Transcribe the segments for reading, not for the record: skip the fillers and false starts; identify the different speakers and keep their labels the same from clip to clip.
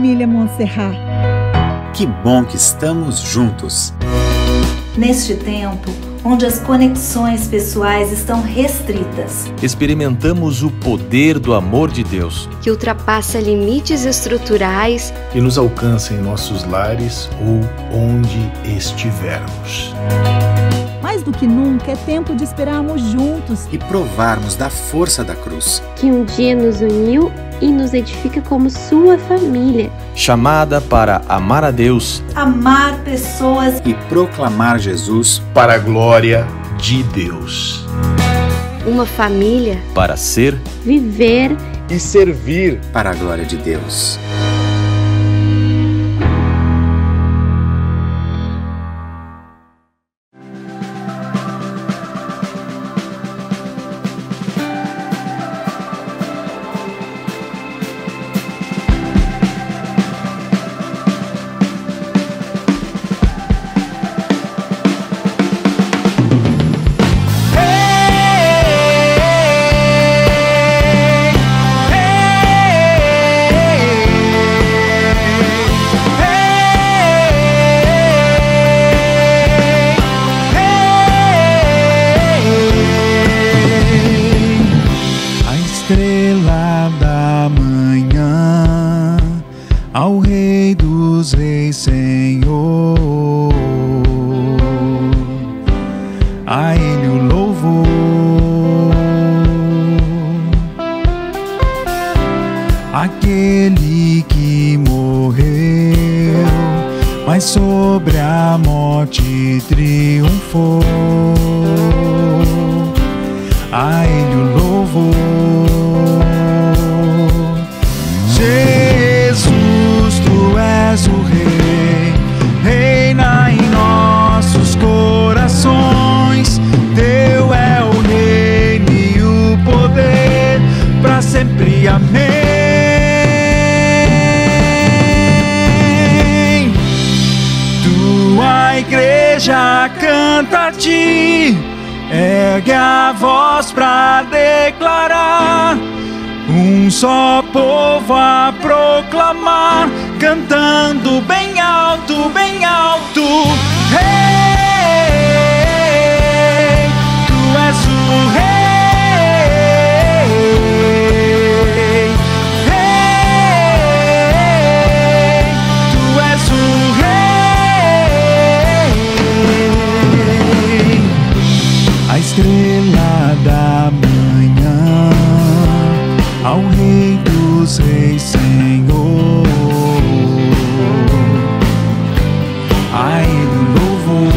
Speaker 1: família Montserrat.
Speaker 2: Que bom que estamos juntos.
Speaker 3: Neste tempo, onde as conexões pessoais estão restritas,
Speaker 4: experimentamos o poder do amor de Deus,
Speaker 5: que ultrapassa limites estruturais
Speaker 6: e nos alcança em nossos lares ou onde estivermos.
Speaker 1: Mais do que nunca, é tempo de esperarmos juntos
Speaker 2: e provarmos da força da cruz,
Speaker 7: que um dia nos uniu e nos edifica como sua família.
Speaker 4: Chamada para amar a Deus,
Speaker 3: amar pessoas
Speaker 2: e proclamar Jesus
Speaker 6: para a glória de Deus.
Speaker 5: Uma família
Speaker 4: para ser,
Speaker 7: viver
Speaker 6: e servir
Speaker 2: para a glória de Deus.
Speaker 8: Estrela da manhã, ao Rei dos Reis, Senhor, a Ele o louvor. Aquele que morreu, mas sobre a morte triunfou, a Ele o louvor. Jesus, Tu és o Rei, reina em nossos corações. Teu é o reino e o poder, para sempre, amém. Tua igreja canta a Ti, ergue a voz pra declarar. Um só povo a proclamar, cantando bem alto, bem alto. Rei, Tu és o Rei. Rei, Tu és o Rei. A estrela da manhã, ao Rei dos Reis, Senhor, a Ele louvor.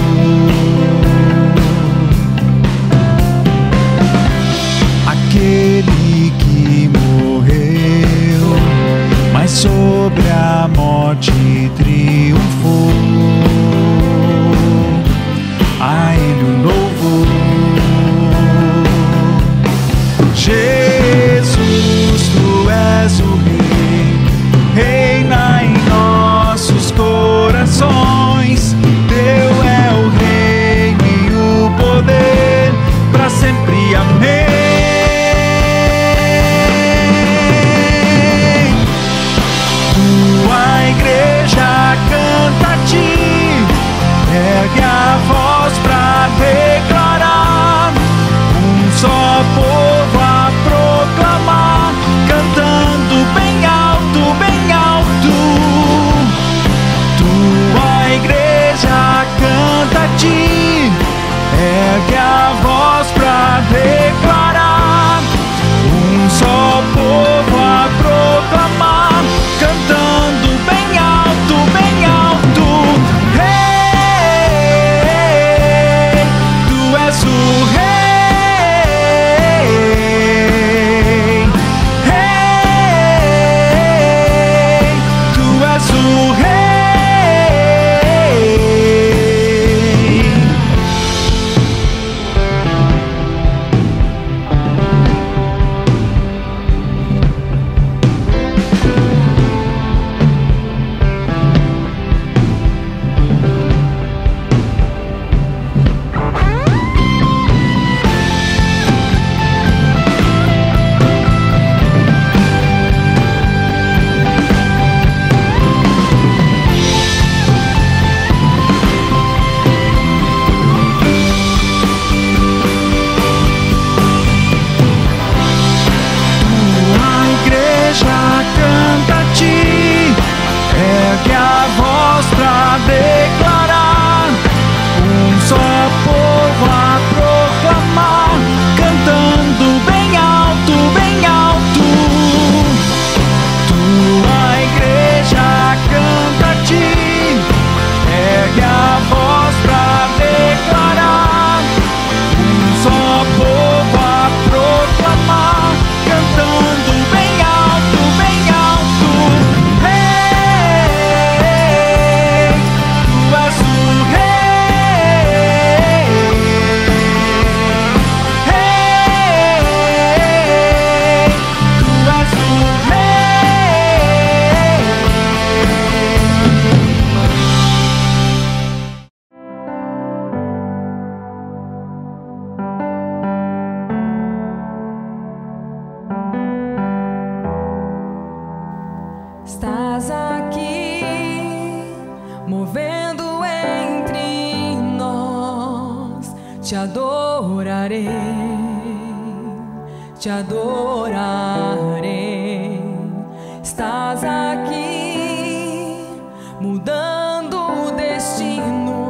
Speaker 9: te adorarei, te adorarei. Estás aqui, mudando destinos.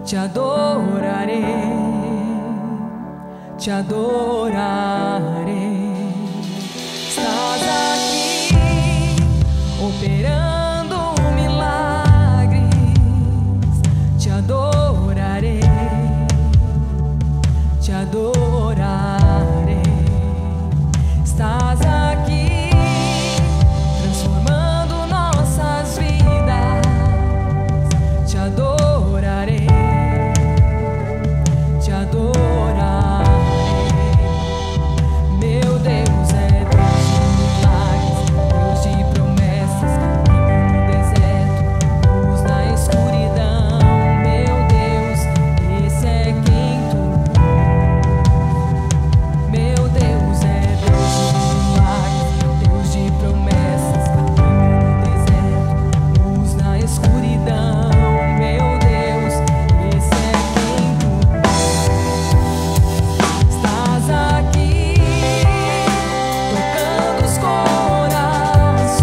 Speaker 9: Te adorarei, te adorarei. Estás aqui, operando milagres. Te adorarei, te adorarei. Estás aqui, transformando nossas vidas. Te adorarei, te adorarei. Meu Deus é Deus de milagres, Deus de promessas, caminho no deserto, luz na escuridão. Meu Deus, esse é quem tu és. Meu Deus é Deus de milagres, Deus de promessas, caminho no deserto, luz na escuridão. Meu Deus, esse é quem tu és. Estás aqui, tocando os corações.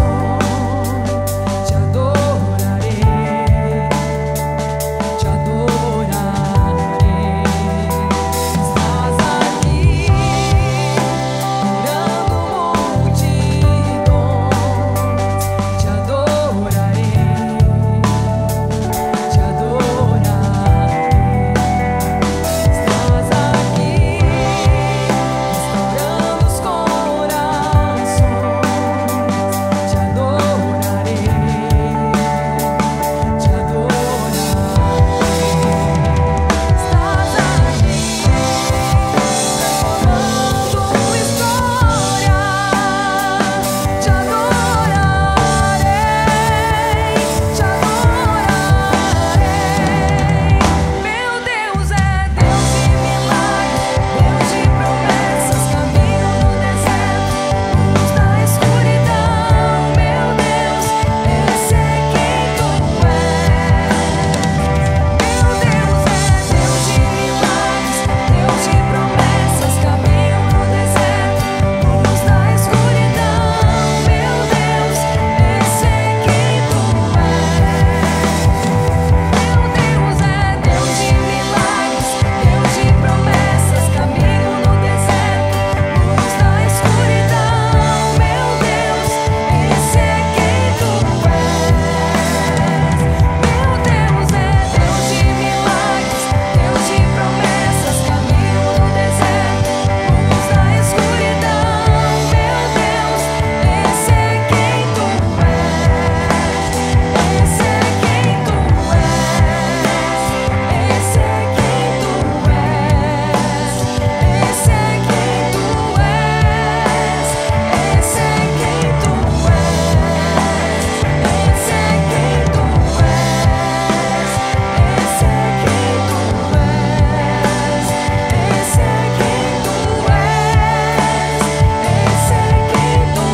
Speaker 9: Te adorarei, te adorarei. Estás aqui, curando multidões. Te adorarei, te adorarei. Estás aqui, restaurando os corações. Te adorarei, te adorarei. Estás aqui, transformando histórias. Te adorarei, te adorarei. Meu Deus é Deus de milagres, Deus de promessas, caminho no deserto, luz na escuridão. Meu Deus, esse é quem tu és. Meu Deus é Deus de milagres, Deus de promessas, caminho no deserto, luz na escuridão. Meu Deus, esse é quem tu és. Meu Deus é Deus de milagres, Deus de promessas, caminho no deserto, luz na escuridão. Meu Deus, esse é quem tu és. Meu Deus é Deus de milagres, Deus de promessas, caminho no deserto, luz na escuridão. Meu Deus, esse é quem tu és. Esse é quem tu és. Esse é quem tu és. Esse é quem tu és. Esse é quem tu és. Esse é quem tu és. Esse é quem tu és. Esse é quem tu és. Esse é quem tu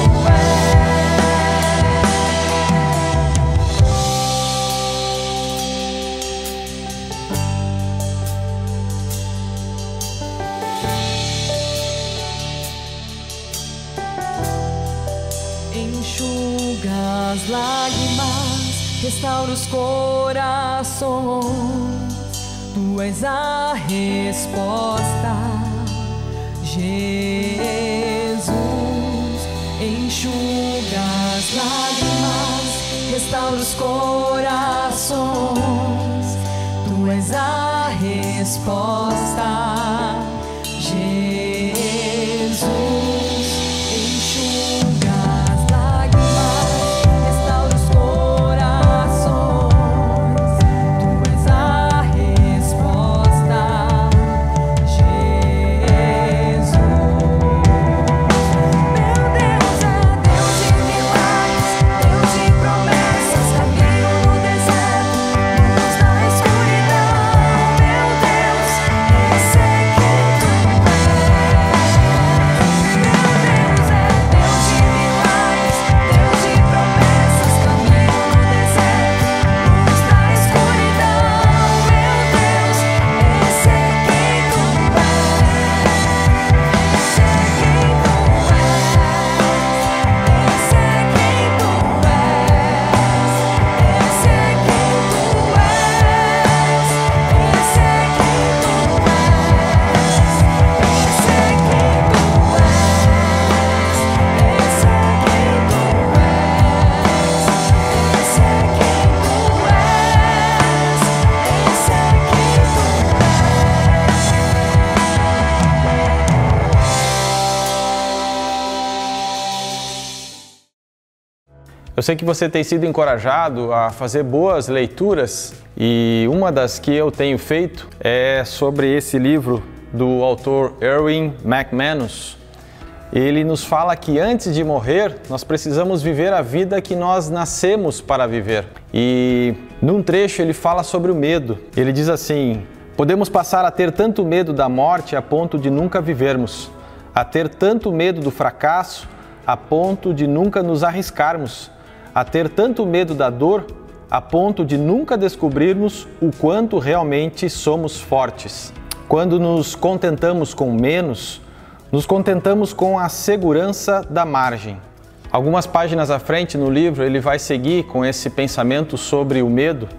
Speaker 9: Enxuga as lágrimas, restaura os corações. Tu és a resposta, Jesus. Enxuga as lágrimas, restaura os corações. Tu és a resposta, Jesus. Enxuga as lágrimas, restaura os corações. Tu és a resposta, Jesus. Meu Deus é Deus de milagres, Deus de promessas, caminho no deserto, luz na escuridão. Meu Deus, esse é quem tu és.
Speaker 10: Eu sei que você tem sido encorajado a fazer boas leituras e uma das que eu tenho feito é sobre esse livro do autor Erwin McManus. Ele nos fala que antes de morrer, nós precisamos viver a vida que nós nascemos para viver. E num trecho ele fala sobre o medo. Ele diz assim: podemos passar a ter tanto medo da morte a ponto de nunca vivermos, a ter tanto medo do fracasso a ponto de nunca nos arriscarmos, a ter tanto medo da dor a ponto de nunca descobrirmos o quanto realmente somos fortes. Quando nos contentamos com menos, nos contentamos com a segurança da margem. Algumas páginas à frente no livro ele vai seguir com esse pensamento sobre o medo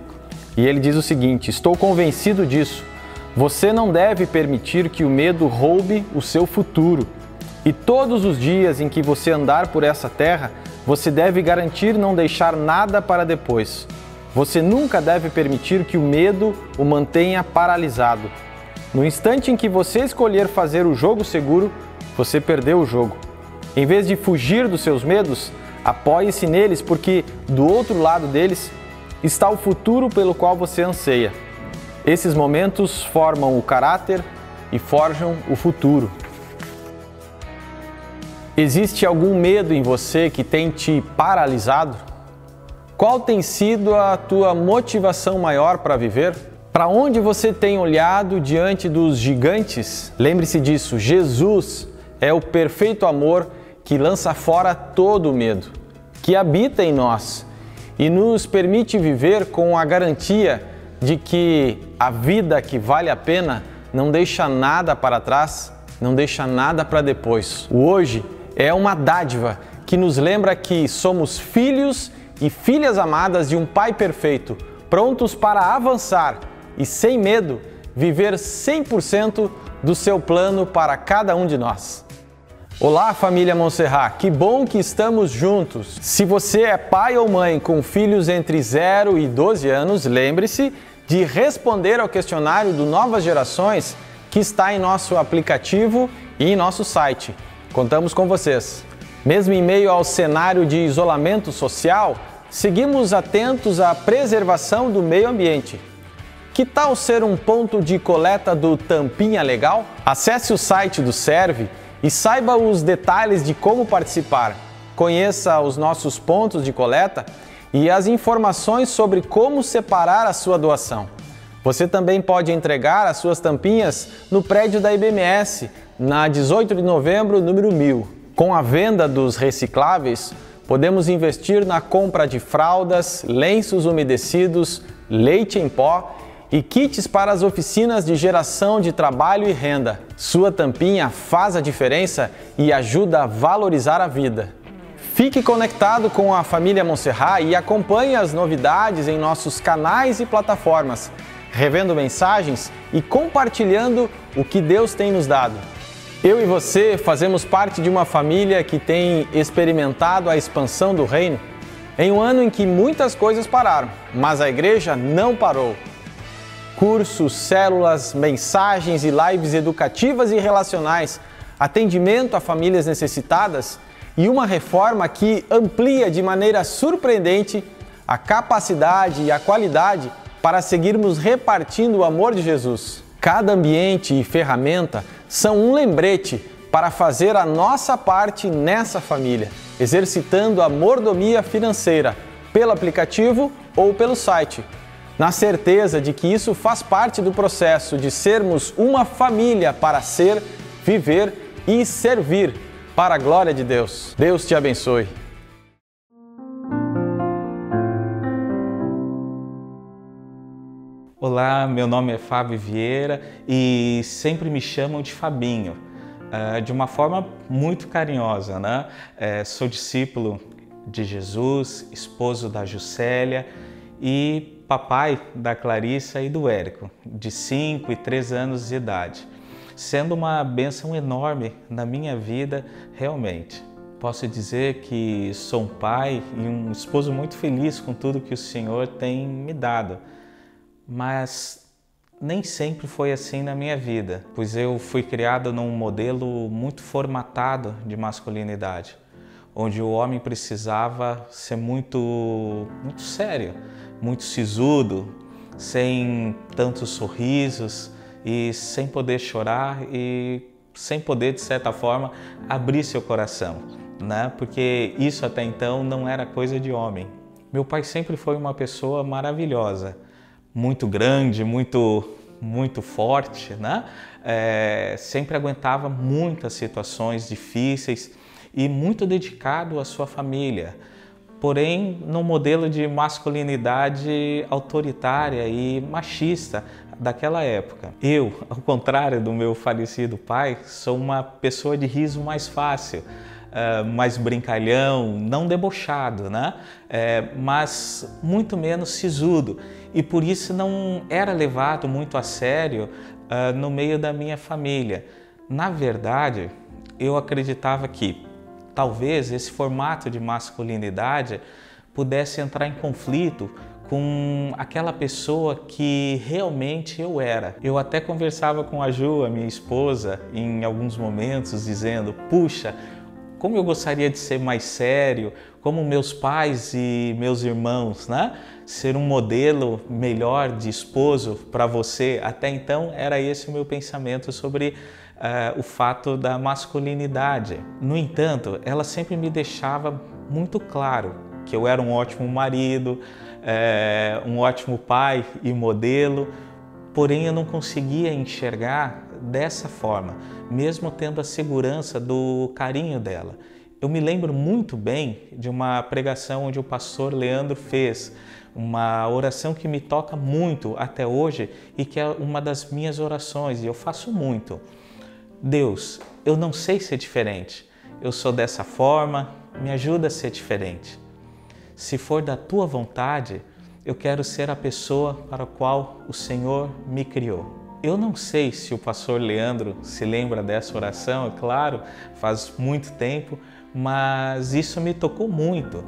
Speaker 10: e ele diz o seguinte: estou convencido disso. Você não deve permitir que o medo roube o seu futuro. E todos os dias em que você andar por essa terra, você deve garantir não deixar nada para depois. Você nunca deve permitir que o medo o mantenha paralisado. No instante em que você escolher fazer o jogo seguro, você perdeu o jogo. Em vez de fugir dos seus medos, apoie-se neles, porque do outro lado deles está o futuro pelo qual você anseia. Esses momentos formam o caráter e forjam o futuro. Existe algum medo em você que tem te paralisado? Qual tem sido a tua motivação maior para viver? Para onde você tem olhado diante dos gigantes? Lembre-se disso, Jesus é o perfeito amor que lança fora todo o medo, que habita em nós e nos permite viver com a garantia de que a vida que vale a pena não deixa nada para trás, não deixa nada para depois. O hoje é uma dádiva que nos lembra que somos filhos e filhas amadas de um Pai perfeito, prontos para avançar e, sem medo, viver 100% do seu plano para cada um de nós. Olá, família Montserrat, que bom que estamos juntos. Se você é pai ou mãe com filhos entre 0 e 12 anos, lembre-se de responder ao questionário do Novas Gerações que está em nosso aplicativo e em nosso site. Contamos com vocês. Mesmo em meio ao cenário de isolamento social, seguimos atentos à preservação do meio ambiente. Que tal ser um ponto de coleta do Tampinha Legal? Acesse o site do Serve e saiba os detalhes de como participar. Conheça os nossos pontos de coleta e as informações sobre como separar a sua doação. Você também pode entregar as suas tampinhas no prédio da IBMS, na 18 de novembro, número 1000. Com a venda dos recicláveis, podemos investir na compra de fraldas, lenços umedecidos, leite em pó e kits para as oficinas de geração de trabalho e renda. Sua tampinha faz a diferença e ajuda a valorizar a vida. Fique conectado com a família Montserrat e acompanhe as novidades em nossos canais e plataformas, revendo mensagens e compartilhando o que Deus tem nos dado. Eu e você fazemos parte de uma família que tem experimentado a expansão do reino em um ano em que muitas coisas pararam, mas a igreja não parou. Cursos, células, mensagens e lives educativas e relacionais, atendimento a famílias necessitadas e uma reforma que amplia de maneira surpreendente a capacidade e a qualidade para seguirmos repartindo o amor de Jesus. Cada ambiente e ferramenta são um lembrete para fazer a nossa parte nessa família, exercitando a mordomia financeira pelo aplicativo ou pelo site, na certeza de que isso faz parte do processo de sermos uma família para ser, viver e servir para a glória de Deus. Deus te abençoe.
Speaker 11: Olá, meu nome é Fábio Vieira e sempre me chamam de Fabinho, de uma forma muito carinhosa, né? Sou discípulo de Jesus, esposo da Juscelia e papai da Clarissa e do Érico, de 5 e 3 anos de idade, sendo uma bênção enorme na minha vida realmente. Posso dizer que sou um pai e um esposo muito feliz com tudo que o Senhor tem me dado. Mas nem sempre foi assim na minha vida, pois eu fui criado num modelo muito formatado de masculinidade, onde o homem precisava ser muito sério, muito sisudo, sem tantos sorrisos e sem poder chorar e sem poder, de certa forma, abrir seu coração, né? Porque isso até então não era coisa de homem. Meu pai sempre foi uma pessoa maravilhosa, muito grande, muito forte, né? Sempre aguentava muitas situações difíceis e muito dedicado à sua família, porém num modelo de masculinidade autoritária e machista daquela época. Eu, ao contrário do meu falecido pai, sou uma pessoa de riso mais fácil, mais brincalhão, não debochado, né? Mas muito menos sisudo, e por isso não era levado muito a sério no meio da minha família. Na verdade, eu acreditava que talvez esse formato de masculinidade pudesse entrar em conflito com aquela pessoa que realmente eu era. Eu até conversava com a Ju, a minha esposa, em alguns momentos, dizendo: puxa, como eu gostaria de ser mais sério, como meus pais e meus irmãos, né? Ser um modelo melhor de esposo para você. Até então era esse o meu pensamento sobre o fato da masculinidade. No entanto, ela sempre me deixava muito claro que eu era um ótimo marido, um ótimo pai e modelo, porém eu não conseguia enxergar dessa forma, mesmo tendo a segurança do carinho dela. Eu me lembro muito bem de uma pregação onde o pastor Leandro fez uma oração que me toca muito até hoje e que é uma das minhas orações, e eu faço muito. Deus, eu não sei ser diferente, eu sou dessa forma, me ajuda a ser diferente. Se for da tua vontade, eu quero ser a pessoa para a qual o Senhor me criou. Eu não sei se o pastor Leandro se lembra dessa oração, é claro, faz muito tempo, mas isso me tocou muito,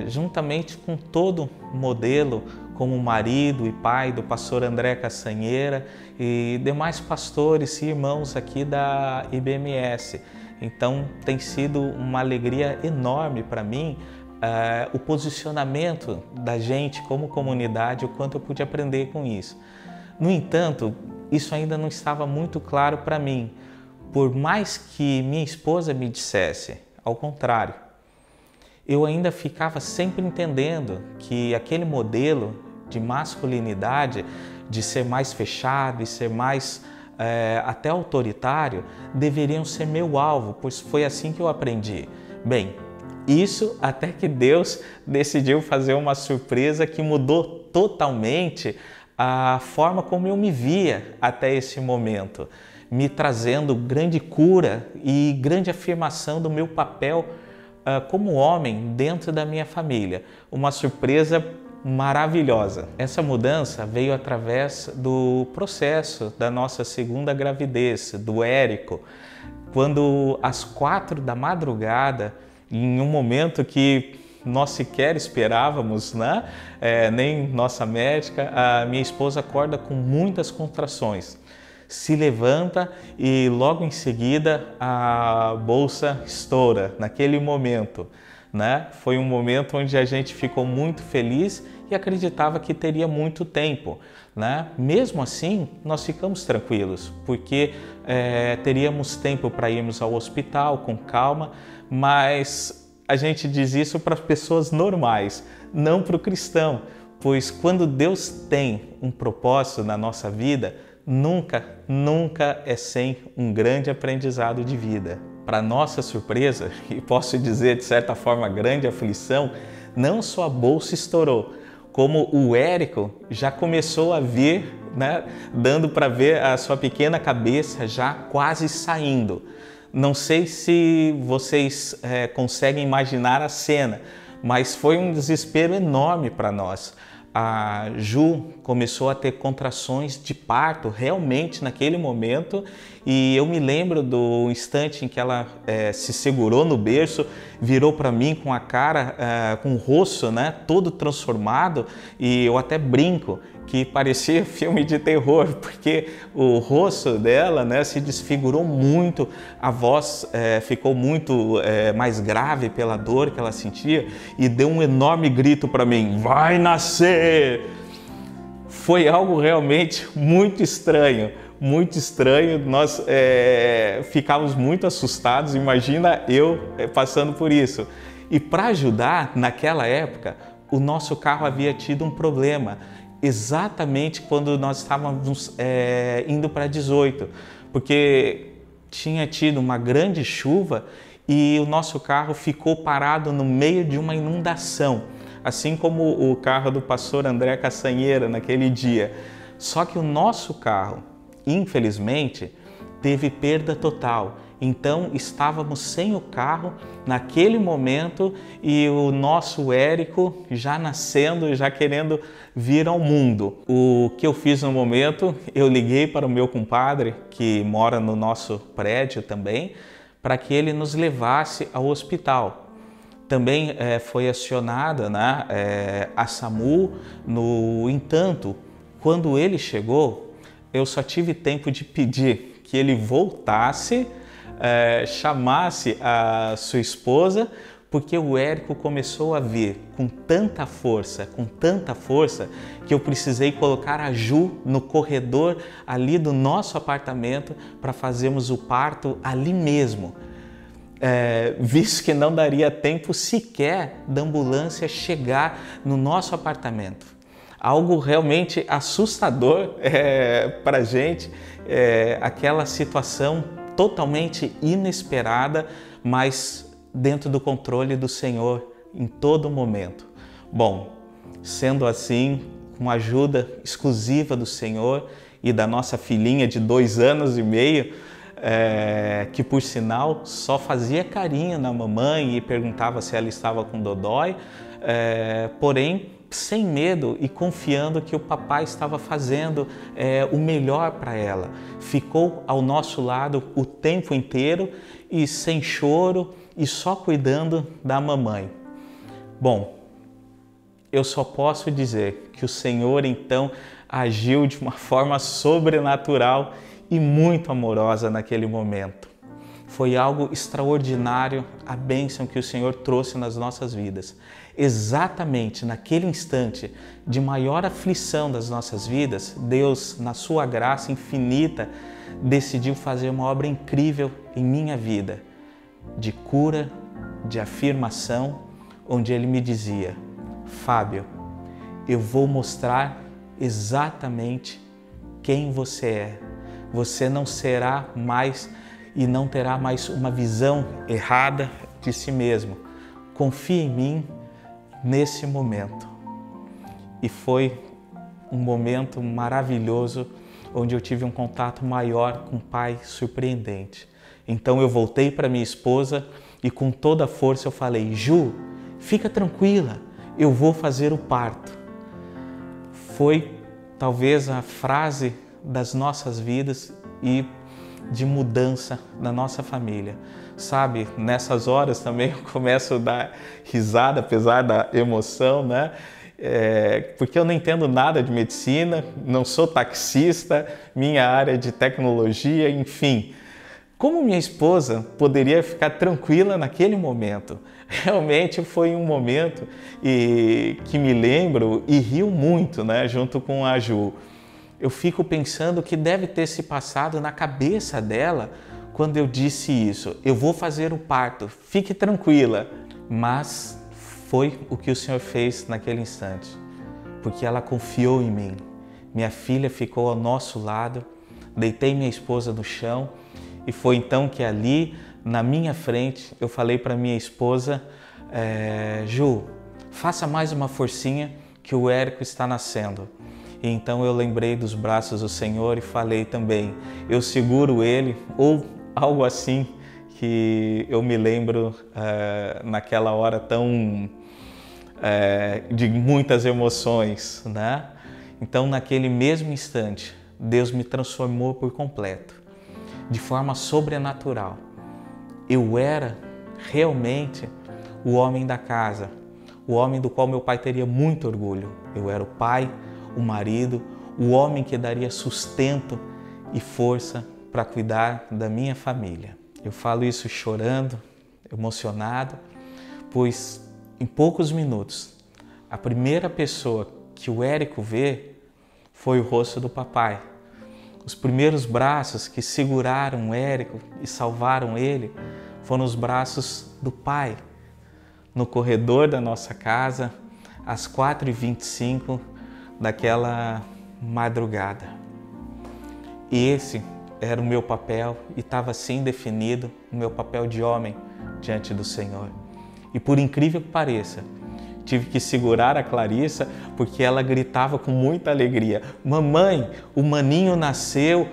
Speaker 11: juntamente com todo o modelo como marido e pai do pastor André Castanheira e demais pastores e irmãos aqui da IBMS. Então tem sido uma alegria enorme para mim o posicionamento da gente como comunidade, o quanto eu pude aprender com isso. No entanto, isso ainda não estava muito claro para mim, por mais que minha esposa me dissesse, ao contrário. Eu ainda ficava sempre entendendo que aquele modelo de masculinidade, de ser mais fechado e ser mais até autoritário, deveriam ser meu alvo, pois foi assim que eu aprendi. Bem, isso até que Deus decidiu fazer uma surpresa que mudou totalmente a forma como eu me via até esse momento, me trazendo grande cura e grande afirmação do meu papel como homem dentro da minha família. Uma surpresa maravilhosa. Essa mudança veio através do processo da nossa segunda gravidez, do Érico, quando às 4 da madrugada, em um momento que nós sequer esperávamos, né? Nem nossa médica, a minha esposa acorda com muitas contrações, se levanta e logo em seguida a bolsa estoura naquele momento, né? Foi um momento onde a gente ficou muito feliz e acreditava que teria muito tempo, né? Mesmo assim, nós ficamos tranquilos, porque teríamos tempo para irmos ao hospital com calma, mas a gente diz isso para as pessoas normais, não para o cristão, pois quando Deus tem um propósito na nossa vida, nunca é sem um grande aprendizado de vida. Para nossa surpresa, e posso dizer de certa forma grande aflição, não só a bolsa estourou, como o Érico já começou a vir, né, dando para ver a sua pequena cabeça já quase saindo. Não sei se vocês conseguem imaginar a cena, mas foi um desespero enorme para nós. A Ju começou a ter contrações de parto realmente naquele momento E eu me lembro do instante em que ela se segurou no berço, virou para mim com a cara, com o rosto, né, todo transformado, e eu até brinco que parecia filme de terror, porque o rosto dela, né, se desfigurou muito, a voz ficou muito mais grave pela dor que ela sentia e deu um enorme grito para mim: vai nascer! Foi algo realmente muito estranho, muito estranho. Nós ficávamos muito assustados, imagina eu passando por isso. E para ajudar, naquela época, o nosso carro havia tido um problema, exatamente quando nós estávamos indo para 18, porque tinha tido uma grande chuva e o nosso carro ficou parado no meio de uma inundação, assim como o carro do pastor André Caçanheira naquele dia. Só que o nosso carro, infelizmente, teve perda total. Então estávamos sem o carro naquele momento e o nosso Érico já nascendo, já querendo vir ao mundo. O que eu fiz no momento, eu liguei para o meu compadre, que mora no nosso prédio também, para que ele nos levasse ao hospital. Também foi acionada, né, a SAMU. No entanto, quando ele chegou, eu só tive tempo de pedir que ele voltasse, chamasse a sua esposa, porque o Érico começou a vir com tanta força, que eu precisei colocar a Ju no corredor ali do nosso apartamento para fazermos o parto ali mesmo, visto que não daria tempo sequer da ambulância chegar no nosso apartamento. Algo realmente assustador para a gente, aquela situação totalmente inesperada, mas dentro do controle do Senhor em todo momento. Bom, sendo assim, com a ajuda exclusiva do Senhor e da nossa filhinha de 2 anos e meio, que por sinal só fazia carinho na mamãe e perguntava se ela estava com dodói, porém sem medo e confiando que o papai estava fazendo o melhor para ela. Ficou ao nosso lado o tempo inteiro e sem choro e só cuidando da mamãe. Bom, eu só posso dizer que o Senhor então agiu de uma forma sobrenatural e muito amorosa naquele momento. Foi algo extraordinário a bênção que o Senhor trouxe nas nossas vidas. Exatamente naquele instante de maior aflição das nossas vidas, Deus, na sua graça infinita, decidiu fazer uma obra incrível em minha vida, de cura, de afirmação, onde Ele me dizia: Fábio, eu vou mostrar exatamente quem você é. Você não será mais e não terá mais uma visão errada de si mesmo. Confie em mim nesse momento. E foi um momento maravilhoso, onde eu tive um contato maior com o Pai surpreendente. Então eu voltei para minha esposa e com toda a força eu falei: Ju, fica tranquila, eu vou fazer o parto. Foi talvez a frase das nossas vidas e de mudança na nossa família. Sabe, nessas horas também eu começo a dar risada, apesar da emoção, né? Porque eu não entendo nada de medicina, não sou taxista, minha área é de tecnologia, enfim. Como minha esposa poderia ficar tranquila naquele momento? Realmente foi um momento que me lembro e rio muito, né, junto com a Ju. Eu fico pensando o que deve ter se passado na cabeça dela quando eu disse isso. Eu vou fazer o parto, fique tranquila. Mas foi o que o Senhor fez naquele instante, porque ela confiou em mim. Minha filha ficou ao nosso lado, deitei minha esposa no chão e foi então que ali, na minha frente, eu falei para minha esposa: Ju, faça mais uma forcinha que o Érico está nascendo. E então eu lembrei dos braços do Senhor e falei também: eu seguro ele, ou algo assim, que eu me lembro naquela hora tão de muitas emoções, né? Então naquele mesmo instante, Deus me transformou por completo. de forma sobrenatural. Eu era realmente o homem da casa, o homem do qual meu pai teria muito orgulho. Eu era o pai, o marido, o homem que daria sustento e força para cuidar da minha família. Eu falo isso chorando, emocionado, pois em poucos minutos, a primeira pessoa que o Érico vê foi o rosto do papai. Os primeiros braços que seguraram o Érico e salvaram ele foram os braços do pai, no corredor da nossa casa, às 4h25 daquela madrugada. E esse era o meu papel e estava assim definido, o meu papel de homem diante do Senhor. E por incrível que pareça, tive que segurar a Clarissa porque ela gritava com muita alegria: mamãe, o maninho nasceu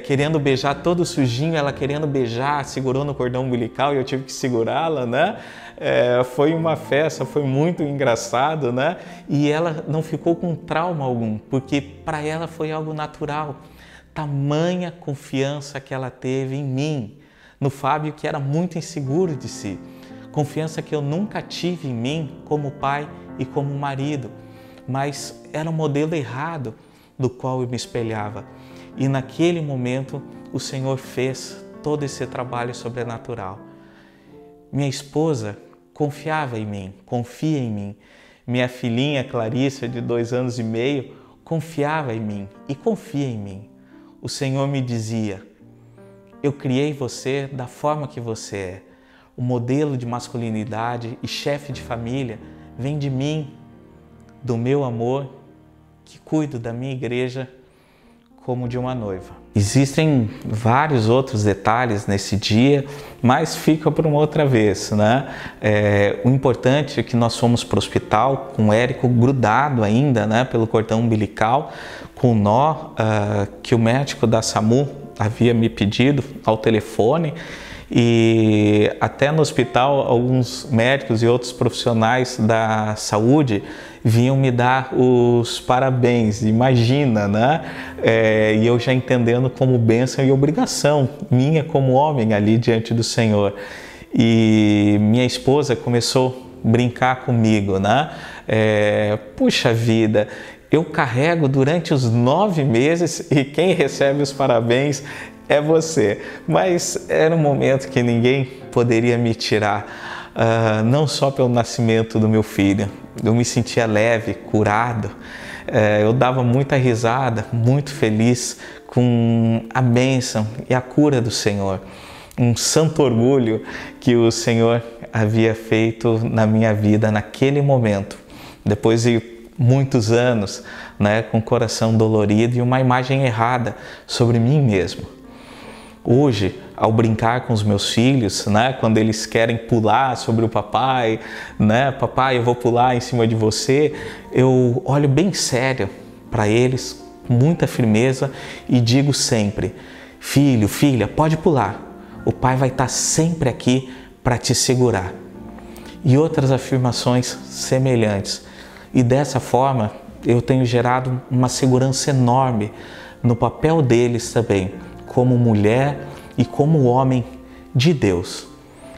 Speaker 11: querendo beijar todo sujinho, ela querendo beijar, segurou no cordão umbilical e eu tive que segurá-la, né? Foi uma festa, foi muito engraçado, né? E ela não ficou com trauma algum, porque para ela foi algo natural. Tamanha confiança que ela teve em mim, no Fábio, que era muito inseguro de si. Confiança que eu nunca tive em mim como pai e como marido, mas era um modelo errado do qual eu me espelhava. E naquele momento o Senhor fez todo esse trabalho sobrenatural. Minha esposa confiava em mim, confia em mim. Minha filhinha Clarissa, de 2 anos e meio, confiava em mim e confia em mim. O Senhor me dizia: eu criei você da forma que você é. O modelo de masculinidade e chefe de família vem de mim, do meu amor, que cuido da minha igreja como de uma noiva. Existem vários outros detalhes nesse dia, mas fica para uma outra vez, né? O importante é que nós fomos para o hospital com o Érico grudado ainda, né, pelo cordão umbilical, com o nó que o médico da SAMU havia me pedido ao telefone. E até no hospital, alguns médicos e outros profissionais da saúde vinham me dar os parabéns, imagina, né? E eu já entendendo como bênção e obrigação minha como homem ali diante do Senhor. E minha esposa começou a brincar comigo, né? Puxa vida, eu carrego durante os 9 meses e quem recebe os parabéns é você. Mas era um momento que ninguém poderia me tirar, não só pelo nascimento do meu filho. Eu me sentia leve, curado, eu dava muita risada, muito feliz com a bênção e a cura do Senhor. Um santo orgulho que o Senhor havia feito na minha vida naquele momento. Depois de muitos anos, né, com o coração dolorido e uma imagem errada sobre mim mesmo. Hoje, ao brincar com os meus filhos, né, quando eles querem pular sobre o papai, né, papai, eu vou pular em cima de você, eu olho bem sério para eles, com muita firmeza e digo sempre: filho, filha, pode pular, o pai vai estar sempre aqui para te segurar. E outras afirmações semelhantes. E dessa forma, eu tenho gerado uma segurança enorme no papel deles também, como mulher e como homem de Deus.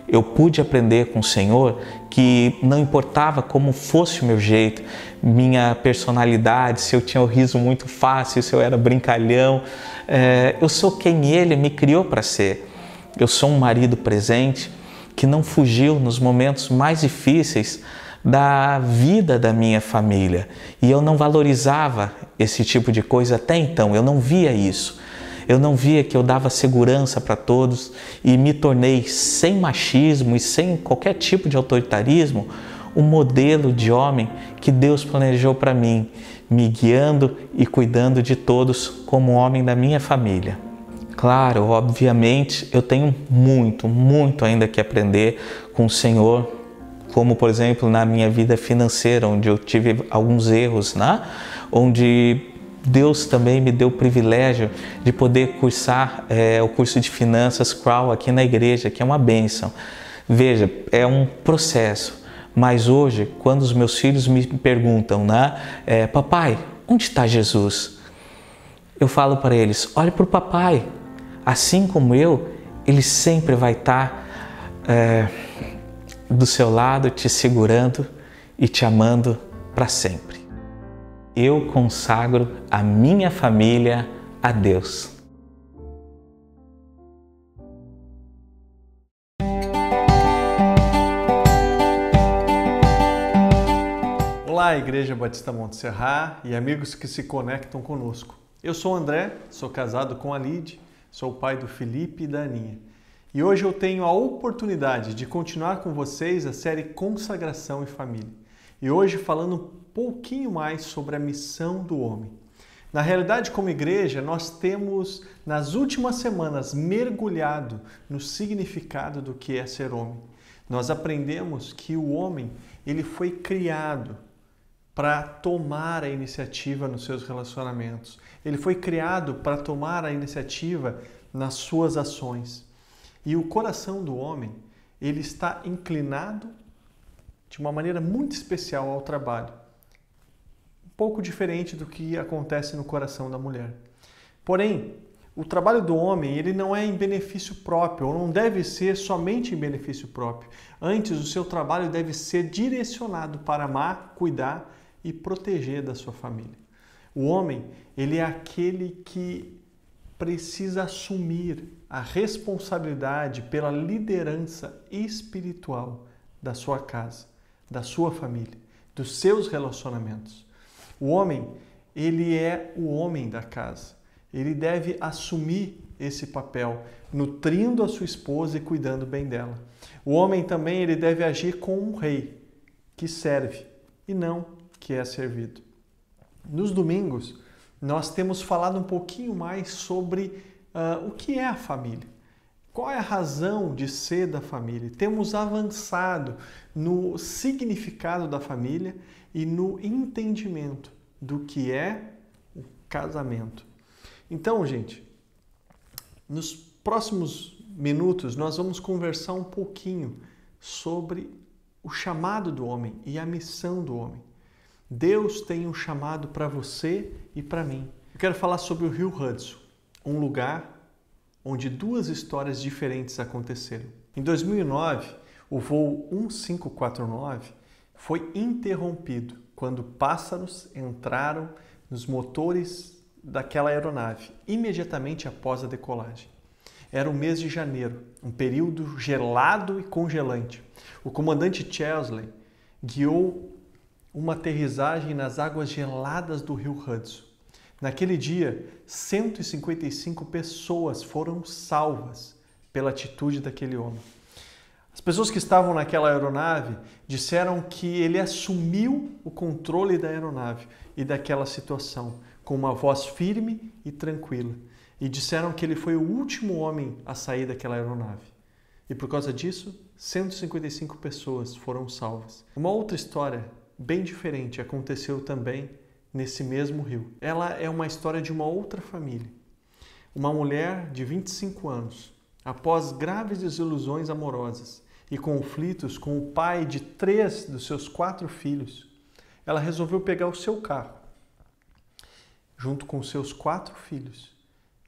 Speaker 11: Eu pude aprender com o Senhor que não importava como fosse o meu jeito, minha personalidade, se eu tinha o riso muito fácil, se eu era brincalhão, eu sou quem Ele me criou para ser. Eu sou um marido presente que não fugiu nos momentos mais difíceis da vida da minha família. E eu não valorizava esse tipo de coisa até então, eu não via isso. Eu não via que eu dava segurança para todos e me tornei, sem machismo e sem qualquer tipo de autoritarismo, um modelo de homem que Deus planejou para mim, me guiando e cuidando de todos como homem da minha família. Claro, obviamente, eu tenho muito ainda que aprender com o Senhor, como, por exemplo, na minha vida financeira, onde eu tive alguns erros, né? Onde Deus também me deu o privilégio de poder cursar o curso de finanças Crown aqui na igreja, que é uma bênção. Veja, é um processo, mas hoje, quando os meus filhos me perguntam, né, papai, onde está Jesus? eu falo para eles, olhe para o papai, assim como eu, ele sempre vai estar do seu lado, te segurando e te amando para sempre. Eu consagro a minha família a Deus.
Speaker 12: Olá, Igreja Batista Monte Serra e amigos que se conectam conosco. Eu sou o André, sou casado com a Lide, sou o pai do Felipe e da Aninha. E hoje eu tenho a oportunidade de continuar com vocês a série Consagração e Família. E hoje falando um pouquinho mais sobre a missão do homem. Na realidade, como igreja, nós temos nas últimas semanas mergulhado no significado do que é ser homem. Nós aprendemos que o homem, ele foi criado para tomar a iniciativa nos seus relacionamentos. Ele foi criado para tomar a iniciativa nas suas ações. E o coração do homem, ele está inclinado de uma maneira muito especial ao trabalho. Um pouco diferente do que acontece no coração da mulher. Porém, o trabalho do homem, ele não é em benefício próprio, ou não deve ser somente em benefício próprio. Antes, o seu trabalho deve ser direcionado para amar, cuidar e proteger da sua família. O homem, ele é aquele que precisa assumir a responsabilidade pela liderança espiritual da sua casa, da sua família, dos seus relacionamentos. O homem, ele é o homem da casa. Ele deve assumir esse papel, nutrindo a sua esposa e cuidando bem dela. O homem também, ele deve agir como um rei que serve e não que é servido. Nos domingos, nós temos falado um pouquinho mais sobre o que é a família. Qual é a razão de ser da família? Temos avançado no significado da família e no entendimento do que é o casamento. Então, gente, nos próximos minutos nós vamos conversar um pouquinho sobre o chamado do homem e a missão do homem. Deus tem um chamado para você e para mim. Eu quero falar sobre o Rio Hudson, um lugar onde duas histórias diferentes aconteceram. Em 2009, o voo 1549 foi interrompido quando pássaros entraram nos motores daquela aeronave, imediatamente após a decolagem. Era o mês de janeiro, um período gelado e congelante. O comandante Chesley guiou uma aterrissagem nas águas geladas do Rio Hudson. Naquele dia, 155 pessoas foram salvas pela atitude daquele homem. As pessoas que estavam naquela aeronave disseram que ele assumiu o controle da aeronave e daquela situação com uma voz firme e tranquila. E disseram que ele foi o último homem a sair daquela aeronave. E por causa disso, 155 pessoas foram salvas. Uma outra história bem diferente aconteceu também nesse mesmo rio. Ela é uma história de uma outra família. Uma mulher de 25 anos, após graves desilusões amorosas e conflitos com o pai de 3 dos seus 4 filhos, ela resolveu pegar o seu carro, junto com seus 4 filhos,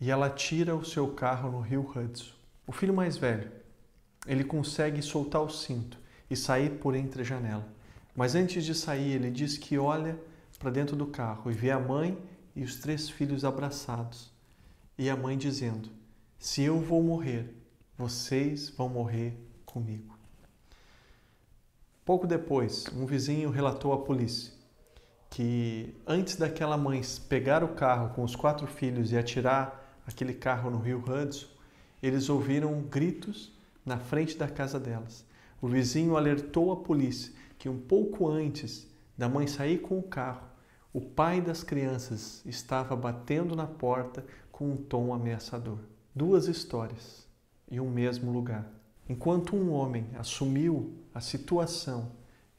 Speaker 12: e ela tira o seu carro no Rio Hudson. O filho mais velho, ele consegue soltar o cinto e sair por entre a janela. Mas antes de sair, ele diz que olha para dentro do carro e vê a mãe e os 3 filhos abraçados. E a mãe dizendo, se eu vou morrer, vocês vão morrer comigo. Pouco depois, um vizinho relatou à polícia que antes daquela mãe pegar o carro com os 4 filhos e atirar aquele carro no Rio Hudson, eles ouviram gritos na frente da casa delas. O vizinho alertou a polícia que um pouco antes da mãe sair com o carro, o pai das crianças estava batendo na porta com um tom ameaçador. 2 histórias em um mesmo lugar. Enquanto um homem assumiu a situação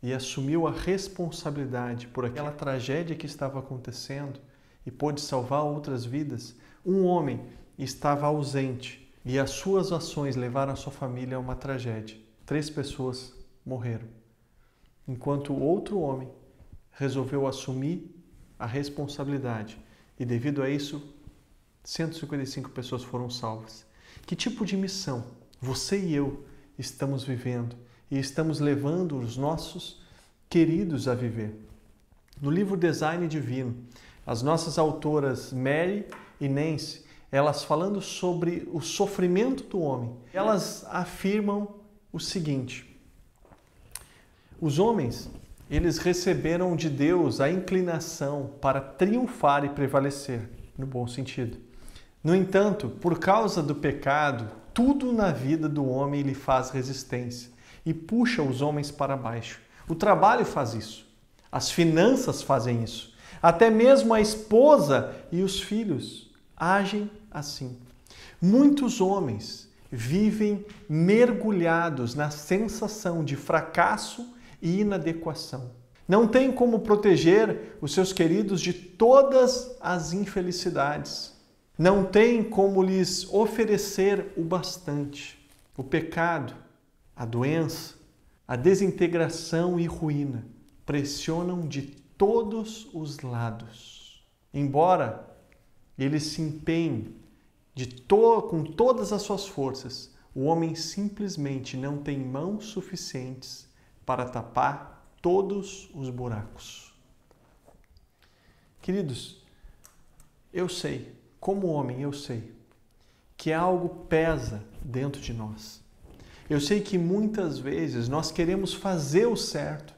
Speaker 12: e assumiu a responsabilidade por aquela tragédia que estava acontecendo e pôde salvar outras vidas, um homem estava ausente e as suas ações levaram a sua família a uma tragédia. 3 pessoas morreram. Enquanto o outro homem resolveu assumir a responsabilidade e devido a isso 155 pessoas foram salvas. Que tipo de missão você e eu estamos vivendo e estamos levando os nossos queridos a viver? No livro Design Divino, as nossas autoras Mary e Nancy, elas falando sobre o sofrimento do homem, elas afirmam o seguinte: os homens, eles receberam de Deus a inclinação para triunfar e prevalecer, no bom sentido. No entanto, por causa do pecado, tudo na vida do homem lhe faz resistência e puxa os homens para baixo. O trabalho faz isso, as finanças fazem isso, até mesmo a esposa e os filhos agem assim. Muitos homens vivem mergulhados na sensação de fracasso e inadequação. Não tem como proteger os seus queridos de todas as infelicidades. Não tem como lhes oferecer o bastante. O pecado, a doença, a desintegração e ruína pressionam de todos os lados. Embora ele se empenhe com todas as suas forças, o homem simplesmente não tem mãos suficientes para tapar todos os buracos. Queridos, eu sei, como homem eu sei, que algo pesa dentro de nós. Eu sei que muitas vezes nós queremos fazer o certo,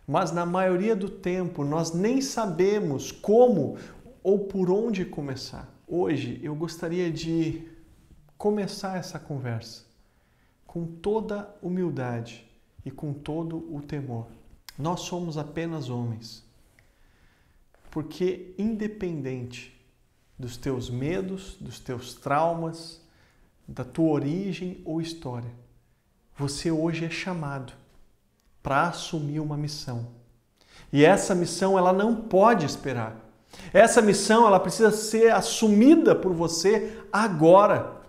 Speaker 12: mas na maioria do tempo nós nem sabemos como ou por onde começar. Hoje eu gostaria de começar essa conversa com toda humildade e com todo o temor. Nós somos apenas homens, porque independente dos teus medos, dos teus traumas, da tua origem ou história, você hoje é chamado para assumir uma missão. E essa missão ela não pode esperar. Essa missão ela precisa ser assumida por você agora.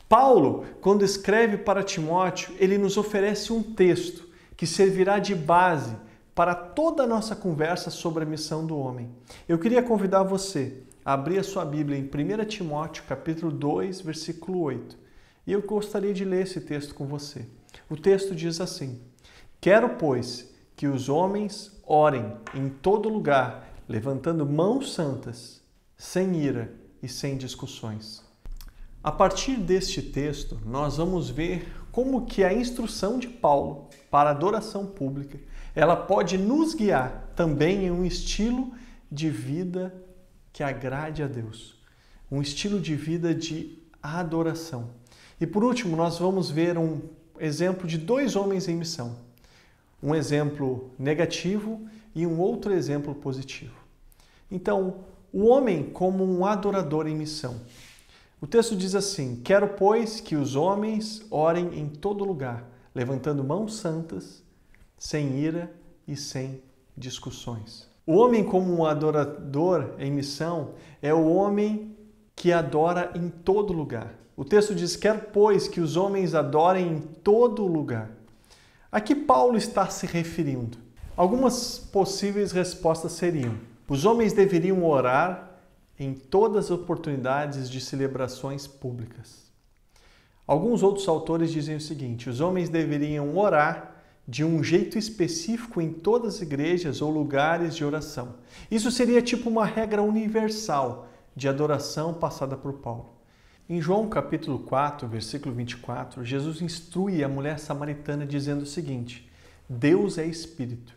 Speaker 12: Paulo, quando escreve para Timóteo, ele nos oferece um texto que servirá de base para toda a nossa conversa sobre a missão do homem. Eu queria convidar você a abrir a sua Bíblia em 1 Timóteo, capítulo 2, versículo 8. E eu gostaria de ler esse texto com você. O texto diz assim: quero, pois, que os homens orem em todo lugar, levantando mãos santas, sem ira e sem discussões. A partir deste texto, nós vamos ver como que a instrução de Paulo para a adoração pública, ela pode nos guiar também em um estilo de vida que agrade a Deus. Um estilo de vida de adoração. E por último, nós vamos ver um exemplo de dois homens em missão. Um exemplo negativo e um outro exemplo positivo. Então, o homem como um adorador em missão. O texto diz assim: quero, pois, que os homens orem em todo lugar, levantando mãos santas, sem ira e sem discussões. O homem como um adorador em missão é o homem que adora em todo lugar. O texto diz: quero, pois, que os homens adorem em todo lugar. A que Paulo está se referindo? Algumas possíveis respostas seriam: os homens deveriam orar em todas as oportunidades de celebrações públicas. Alguns outros autores dizem o seguinte: os homens deveriam orar de um jeito específico em todas as igrejas ou lugares de oração. Isso seria tipo uma regra universal de adoração passada por Paulo. Em João capítulo 4, versículo 24, Jesus instrui a mulher samaritana dizendo o seguinte: Deus é espírito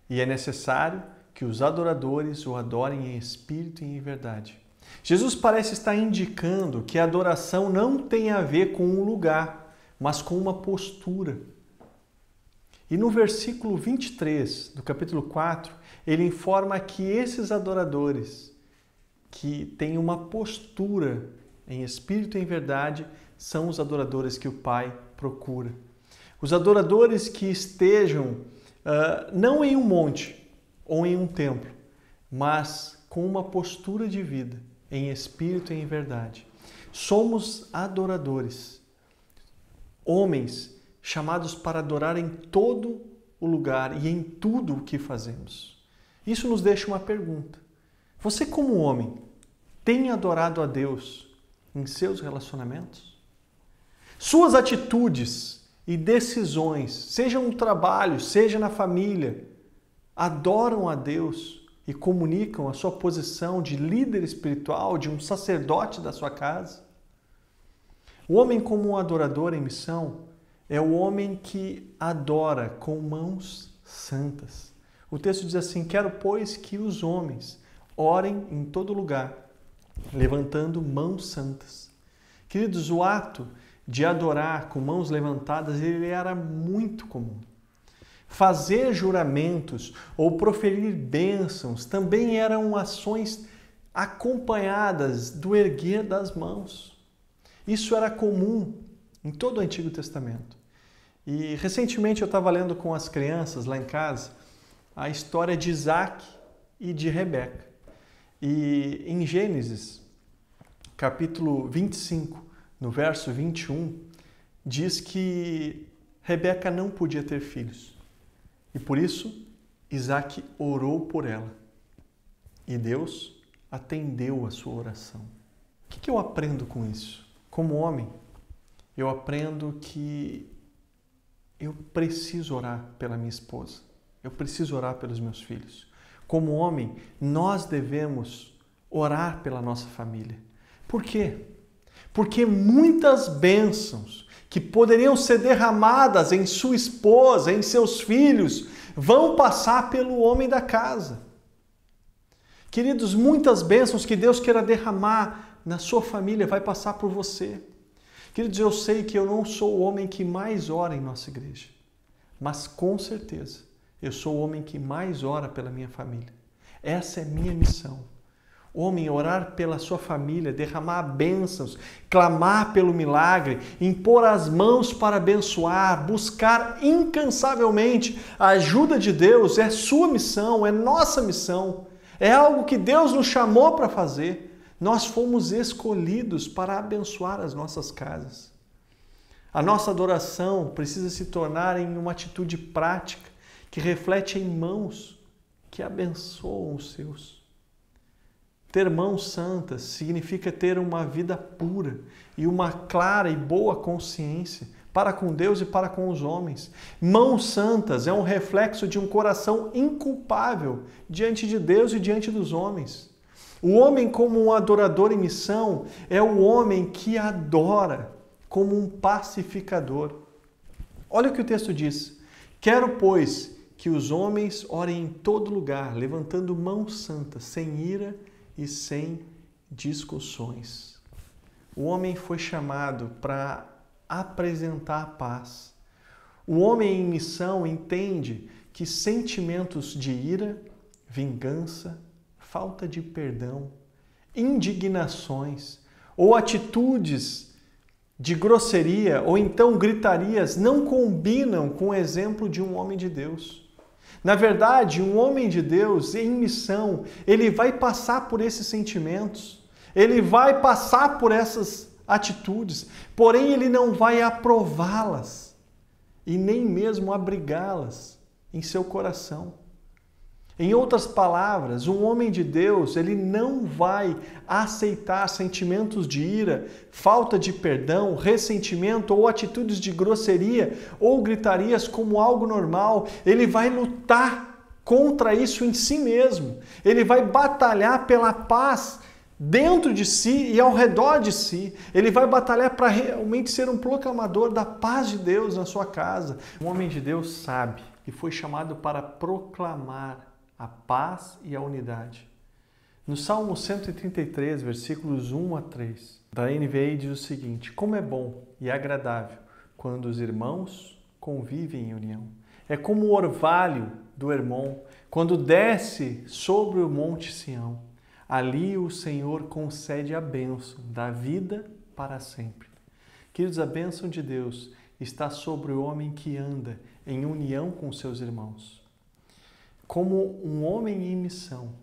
Speaker 12: e é necessário que os adoradores o adorem em espírito e em verdade. Jesus parece estar indicando que a adoração não tem a ver com um lugar, mas com uma postura. E no versículo 23 do capítulo 4, ele informa que esses adoradores que têm uma postura em espírito e em verdade são os adoradores que o Pai procura. Os adoradores que estejam não em um monte ou em um templo, mas com uma postura de vida, em espírito e em verdade. Somos adoradores, homens chamados para adorar em todo o lugar e em tudo o que fazemos. Isso nos deixa uma pergunta. Você como homem, tem adorado a Deus em seus relacionamentos? Suas atitudes e decisões, seja no trabalho, seja na família, adoram a Deus e comunicam a sua posição de líder espiritual, de um sacerdote da sua casa? O homem como um adorador em missão é o homem que adora com mãos santas. O texto diz assim: quero, pois, que os homens orem em todo lugar, levantando mãos santas. Queridos, o ato de adorar com mãos levantadas, ele era muito comum. Fazer juramentos ou proferir bênçãos também eram ações acompanhadas do erguer das mãos. Isso era comum em todo o Antigo Testamento. E recentemente eu estava lendo com as crianças lá em casa a história de Isaac e de Rebeca. E em Gênesis, capítulo 25, no verso 21, diz que Rebeca não podia ter filhos. E por isso, Isaac orou por ela. E Deus atendeu a sua oração. O que eu aprendo com isso? Como homem, eu aprendo que eu preciso orar pela minha esposa. Eu preciso orar pelos meus filhos. Como homem, nós devemos orar pela nossa família. Por quê? Porque muitas bênçãos que poderiam ser derramadas em sua esposa, em seus filhos, vão passar pelo homem da casa. Queridos, muitas bênçãos que Deus queira derramar na sua família vai passar por você. Queridos, eu sei que eu não sou o homem que mais ora em nossa igreja, mas com certeza eu sou o homem que mais ora pela minha família. Essa é minha missão. Homem, orar pela sua família, derramar bênçãos, clamar pelo milagre, impor as mãos para abençoar, buscar incansavelmente a ajuda de Deus, é sua missão, é nossa missão. É algo que Deus nos chamou para fazer. Nós fomos escolhidos para abençoar as nossas casas. A nossa adoração precisa se tornar em uma atitude prática que reflete em mãos que abençoam os seus. Ter mãos santas significa ter uma vida pura e uma clara e boa consciência para com Deus e para com os homens. Mãos santas é um reflexo de um coração inculpável diante de Deus e diante dos homens. O homem como um adorador em missão é o homem que adora como um pacificador. Olha o que o texto diz. Quero, pois, que os homens orem em todo lugar, levantando mãos santas, sem ira e sem discussões. O homem foi chamado para apresentar a paz. O homem em missão entende que sentimentos de ira, vingança, falta de perdão, indignações ou atitudes de grosseria ou então gritarias não combinam com o exemplo de um homem de Deus. Na verdade, um homem de Deus em missão, ele vai passar por esses sentimentos, ele vai passar por essas atitudes, porém ele não vai aprová-las e nem mesmo abrigá-las em seu coração. Em outras palavras, um homem de Deus, ele não vai aceitar sentimentos de ira, falta de perdão, ressentimento ou atitudes de grosseria ou gritarias como algo normal. Ele vai lutar contra isso em si mesmo. Ele vai batalhar pela paz dentro de si e ao redor de si. Ele vai batalhar para realmente ser um proclamador da paz de Deus na sua casa. Um homem de Deus sabe que foi chamado para proclamar a paz e a unidade. No Salmo 133, versículos 1 a 3, da NVI diz o seguinte: como é bom e agradável quando os irmãos convivem em união. É como o orvalho do Hermon, quando desce sobre o monte Sião. Ali o Senhor concede a bênção da vida para sempre. Queridos, a bênção de Deus está sobre o homem que anda em união com seus irmãos. Como um homem em missão,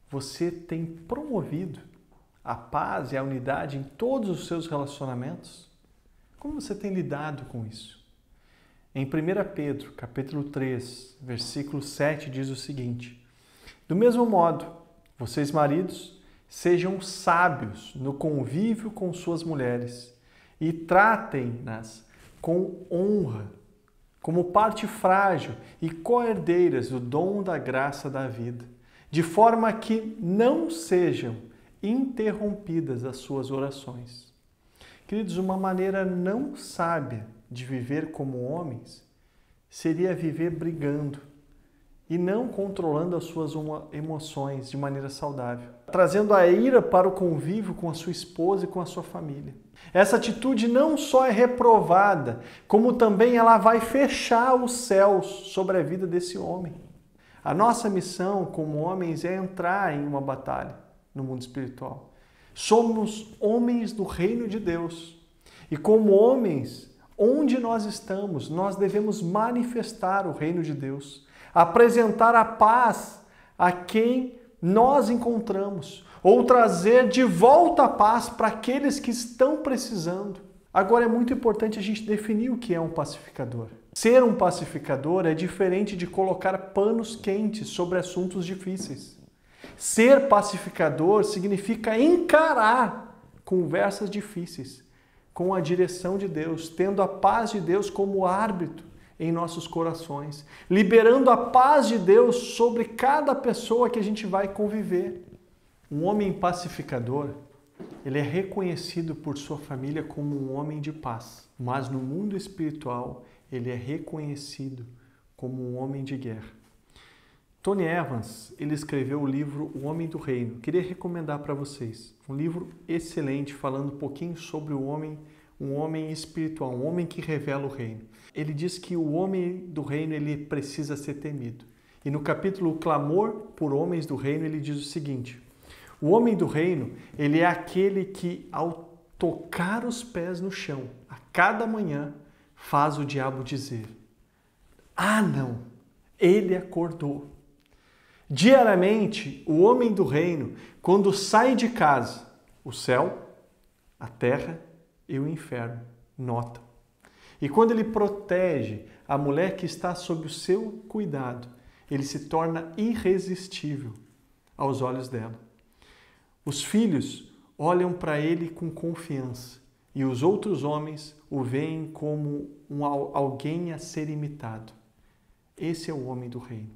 Speaker 12: você tem promovido a paz e a unidade em todos os seus relacionamentos? Como você tem lidado com isso? Em 1 Pedro, capítulo 3, versículo 7, diz o seguinte: do mesmo modo, vocês maridos, sejam sábios no convívio com suas mulheres e tratem-nas com honra, como parte frágil e co-herdeiras do dom da graça da vida, de forma que não sejam interrompidas as suas orações. Queridos, uma maneira não sábia de viver como homens seria viver brigando e não controlando as suas emoções de maneira saudável, trazendo a ira para o convívio com a sua esposa e com a sua família. Essa atitude não só é reprovada, como também ela vai fechar os céus sobre a vida desse homem. A nossa missão como homens é entrar em uma batalha no mundo espiritual. Somos homens do reino de Deus. E como homens, onde nós estamos, nós devemos manifestar o reino de Deus, apresentar a paz a quem nós encontramos, ou trazer de volta a paz para aqueles que estão precisando. Agora é muito importante a gente definir o que é um pacificador. Ser um pacificador é diferente de colocar panos quentes sobre assuntos difíceis. Ser pacificador significa encarar conversas difíceis com a direção de Deus, tendo a paz de Deus como árbitro em nossos corações, liberando a paz de Deus sobre cada pessoa que a gente vai conviver. Um homem pacificador, ele é reconhecido por sua família como um homem de paz, mas no mundo espiritual ele é reconhecido como um homem de guerra. Tony Evans, ele escreveu o livro O Homem do Reino. Queria recomendar para vocês. Um livro excelente, falando um pouquinho sobre o homem, um homem espiritual, um homem que revela o reino. Ele diz que o homem do reino ele precisa ser temido. E no capítulo O Clamor por Homens do Reino, ele diz o seguinte: o homem do reino, ele é aquele que, ao tocar os pés no chão, a cada manhã, faz o diabo dizer: ah, não, ele acordou. Diariamente, o homem do reino, quando sai de casa, o céu, a terra e o inferno notam. E quando ele protege a mulher que está sob o seu cuidado, ele se torna irresistível aos olhos dela. Os filhos olham para ele com confiança e os outros homens o veem como alguém a ser imitado. Esse é o homem do reino.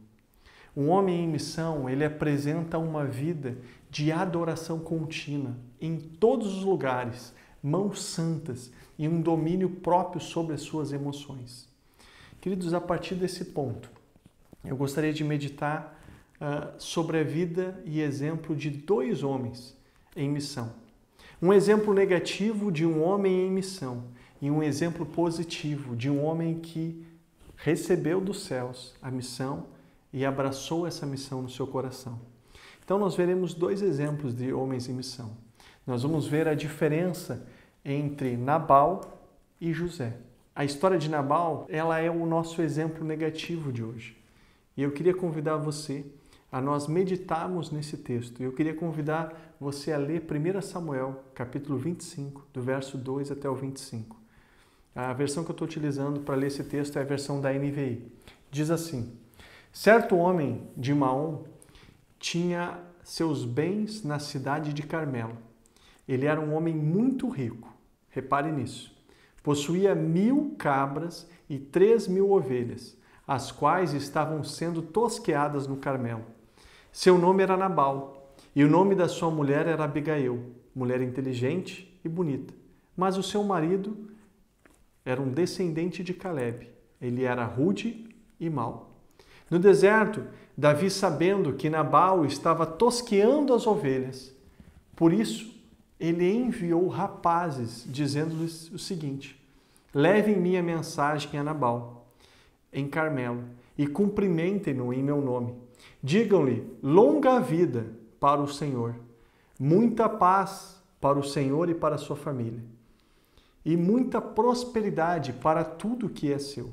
Speaker 12: Um homem em missão, ele apresenta uma vida de adoração contínua em todos os lugares, mãos santas e um domínio próprio sobre as suas emoções. Queridos, a partir desse ponto, eu gostaria de meditar sobre a vida e exemplo de dois homens em missão. Um exemplo negativo de um homem em missão e um exemplo positivo de um homem que recebeu dos céus a missão e abraçou essa missão no seu coração. Então nós veremos dois exemplos de homens em missão. Nós vamos ver a diferença entre Nabal e José. A história de Nabal, ela é o nosso exemplo negativo de hoje. E eu queria convidar você a nós meditarmos nesse texto. Eu queria convidar você a ler 1 Samuel, capítulo 25, do verso 2 até o 25. A versão que eu estou utilizando para ler esse texto é a versão da NVI. Diz assim: certo homem de Maom tinha seus bens na cidade de Carmelo. Ele era um homem muito rico. Repare nisso. Possuía 1000 cabras e 3000 ovelhas, as quais estavam sendo tosqueadas no Carmelo. Seu nome era Nabal, e o nome da sua mulher era Abigail, mulher inteligente e bonita. Mas o seu marido era um descendente de Caleb. Ele era rude e mau. No deserto, Davi, sabendo que Nabal estava tosqueando as ovelhas, por isso ele enviou rapazes, dizendo-lhes o seguinte: levem minha mensagem a Nabal, em Carmelo, e cumprimentem-no em meu nome. Digam-lhe longa vida para o Senhor, muita paz para o Senhor e para a sua família, e muita prosperidade para tudo que é seu.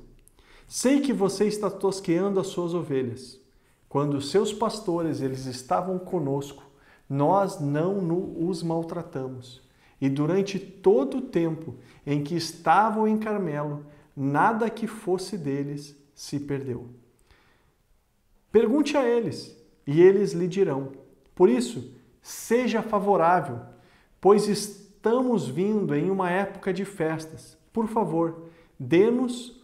Speaker 12: Sei que você está tosqueando as suas ovelhas. Quando os seus pastores eles estavam conosco, nós não os maltratamos. E durante todo o tempo em que estavam em Carmelo, nada que fosse deles se perdeu. Pergunte a eles, e eles lhe dirão. Por isso, seja favorável, pois estamos vindo em uma época de festas. Por favor, dê-nos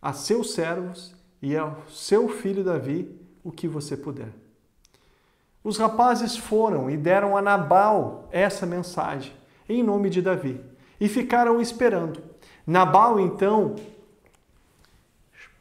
Speaker 12: a seus servos e ao seu filho Davi o que você puder. Os rapazes foram e deram a Nabal essa mensagem, em nome de Davi, e ficaram esperando. Nabal, então,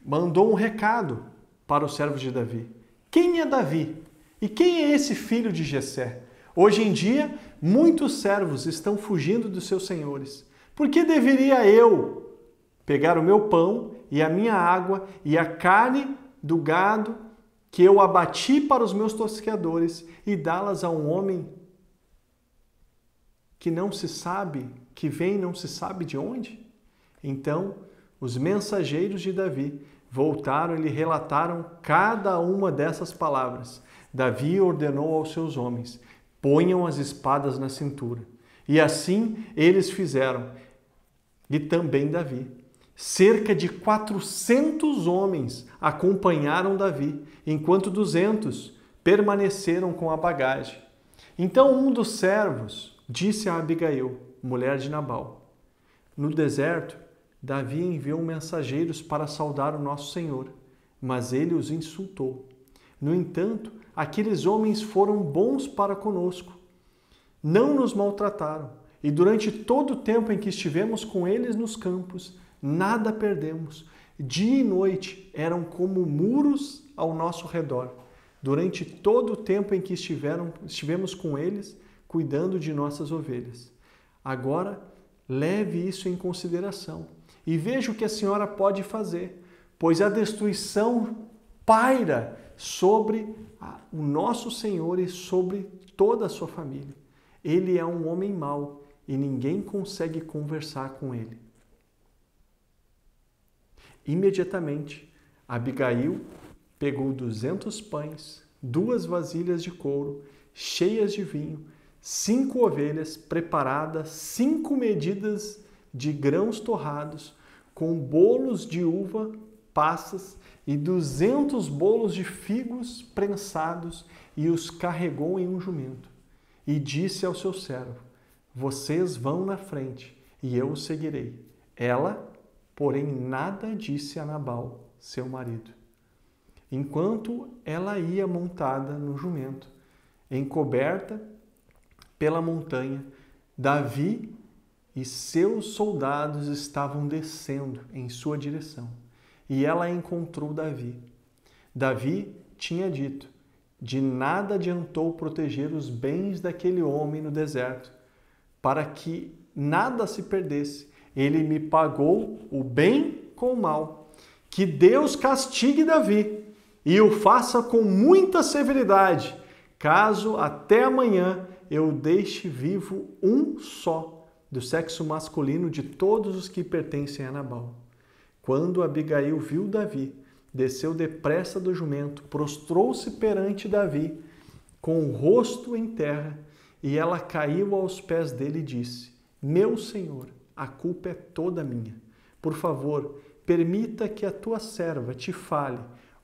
Speaker 12: mandou um recado para os servos de Davi. Quem é Davi? E quem é esse filho de Jessé? Hoje em dia, muitos servos estão fugindo dos seus senhores. Por que deveria eu pegar o meu pão e a minha água e a carne do gado que eu abati para os meus tosqueadores e dá-las a um homem que não se sabe, que vem não se sabe de onde? Então, os mensageiros de Davi voltaram e lhe relataram cada uma dessas palavras. Davi ordenou aos seus homens: ponham as espadas na cintura. E assim eles fizeram. E também Davi. Cerca de 400 homens acompanharam Davi, enquanto 200 permaneceram com a bagagem. Então um dos servos disse a Abigail, mulher de Nabal: no deserto, Davi enviou mensageiros para saudar o nosso Senhor, mas ele os insultou. No entanto, aqueles homens foram bons para conosco. Não nos maltrataram, e durante todo o tempo em que estivemos com eles nos campos, nada perdemos. Dia e noite eram como muros ao nosso redor. Durante todo o tempo em que estivemos com eles, cuidando de nossas ovelhas. Agora, leve isso em consideração e veja o que a senhora pode fazer, pois a destruição paira sobre o nosso Senhor e sobre toda a sua família. Ele é um homem mau e ninguém consegue conversar com ele. Imediatamente, Abigail pegou 200 pães, 2 vasilhas de couro cheias de vinho, 5 ovelhas preparadas, 5 medidas de grãos torrados, com bolos de uva passas e 200 bolos de figos prensados, e os carregou em um jumento. E disse ao seu servo: vocês vão na frente e eu os seguirei. Ela, porém, nada disse a Nabal, seu marido. Enquanto ela ia montada no jumento, encoberta pela montanha, Davi e seus soldados estavam descendo em sua direção. E ela encontrou Davi. Davi tinha dito: de nada adiantou proteger os bens daquele homem no deserto, para que nada se perdesse. Ele me pagou o bem com o mal. Que Deus castigue Davi e o faça com muita severidade, caso até amanhã eu deixe vivo um só do sexo masculino de todos os que pertencem a Nabal. Quando Abigail viu Davi, desceu depressa do jumento, prostrou-se perante Davi, com o rosto em terra, e ela caiu aos pés dele e disse: meu senhor, a culpa é toda minha. Por favor, permita que a tua serva te fale.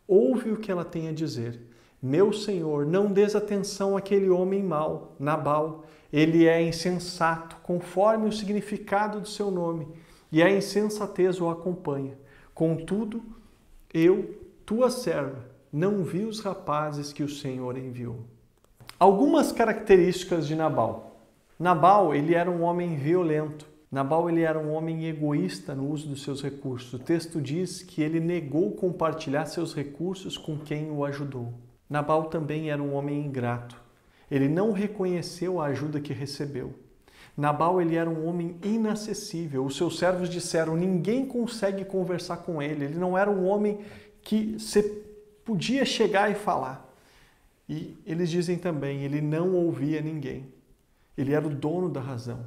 Speaker 12: Ouve o que ela tem a dizer. Meu senhor, não dês atenção àquele homem mau, Nabal. Ele é insensato, conforme o significado do seu nome, e a insensatez o acompanha. Contudo, eu, tua serva, não vi os rapazes que o Senhor enviou. Algumas características de Nabal. Nabal, ele era um homem violento. Nabal, ele era um homem egoísta no uso dos seus recursos. O texto diz que ele negou compartilhar seus recursos com quem o ajudou. Nabal também era um homem ingrato. Ele não reconheceu a ajuda que recebeu. Nabal, ele era um homem inacessível. Os seus servos disseram: ninguém consegue conversar com ele. Ele não era um homem que você podia chegar e falar. E eles dizem também: ele não ouvia ninguém. Ele era o dono da razão.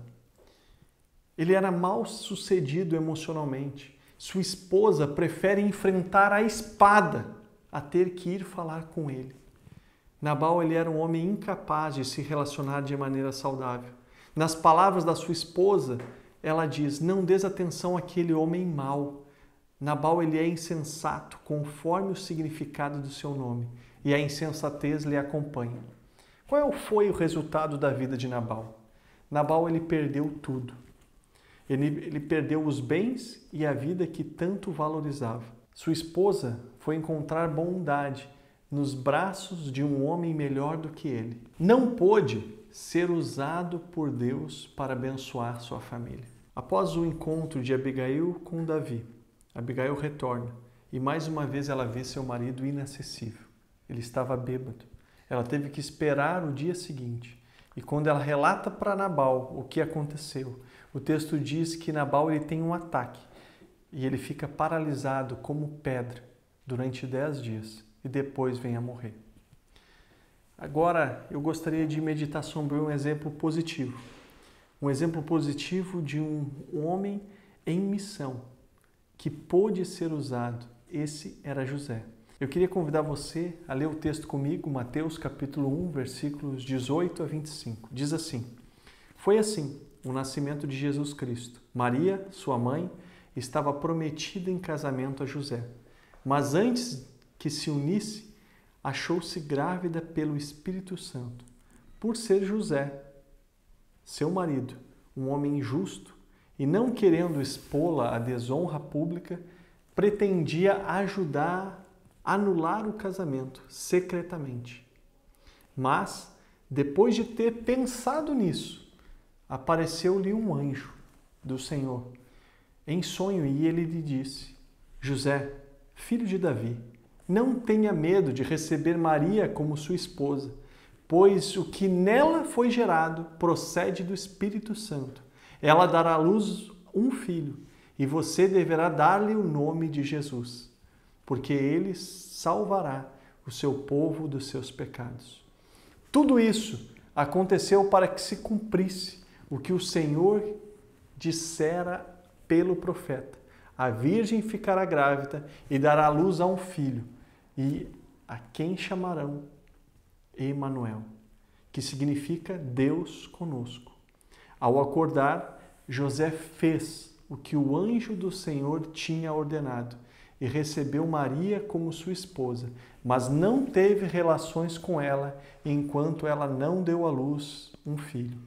Speaker 12: Ele era mal sucedido emocionalmente. Sua esposa prefere enfrentar a espada a ter que ir falar com ele. Nabal, ele era um homem incapaz de se relacionar de maneira saudável. Nas palavras da sua esposa, ela diz: não dês atenção àquele homem mau. Nabal, ele é insensato, conforme o significado do seu nome, e a insensatez lhe acompanha. Qual foi o resultado da vida de Nabal? Nabal ele perdeu tudo. Ele perdeu os bens e a vida que tanto valorizava. Sua esposa foi encontrar bondade nos braços de um homem melhor do que ele. Não pôde ser usado por Deus para abençoar sua família. Após o encontro de Abigail com Davi, Abigail retorna e mais uma vez ela vê seu marido inacessível. Ele estava bêbado. Ela teve que esperar o dia seguinte. E quando ela relata para Nabal o que aconteceu, o texto diz que Nabal ele tem um ataque e ele fica paralisado como pedra durante 10 dias e depois vem a morrer. Agora eu gostaria de meditar sobre um exemplo positivo. Um exemplo positivo de um homem em missão que pôde ser usado. Esse era José. Eu queria convidar você a ler o texto comigo, Mateus capítulo 1, versículos 18 a 25. Diz assim: Foi assim o nascimento de Jesus Cristo. Maria, sua mãe, estava prometida em casamento a José. Mas antes que se unisse, achou-se grávida pelo Espírito Santo. Por ser José, seu marido, um homem justo, e não querendo expô-la à desonra pública, pretendia ajudar a anular o casamento secretamente. Mas, depois de ter pensado nisso, apareceu-lhe um anjo do Senhor em sonho e ele lhe disse: José, filho de Davi, não tenha medo de receber Maria como sua esposa, pois o que nela foi gerado procede do Espírito Santo. Ela dará à luz um filho e você deverá dar-lhe o nome de Jesus, porque ele salvará o seu povo dos seus pecados. Tudo isso aconteceu para que se cumprisse o que o Senhor dissera pelo profeta: a virgem ficará grávida e dará à luz a um filho, e a quem chamarão Emanuel, que significa Deus conosco. Ao acordar, José fez o que o anjo do Senhor tinha ordenado e recebeu Maria como sua esposa, mas não teve relações com ela enquanto ela não deu à luz um filho.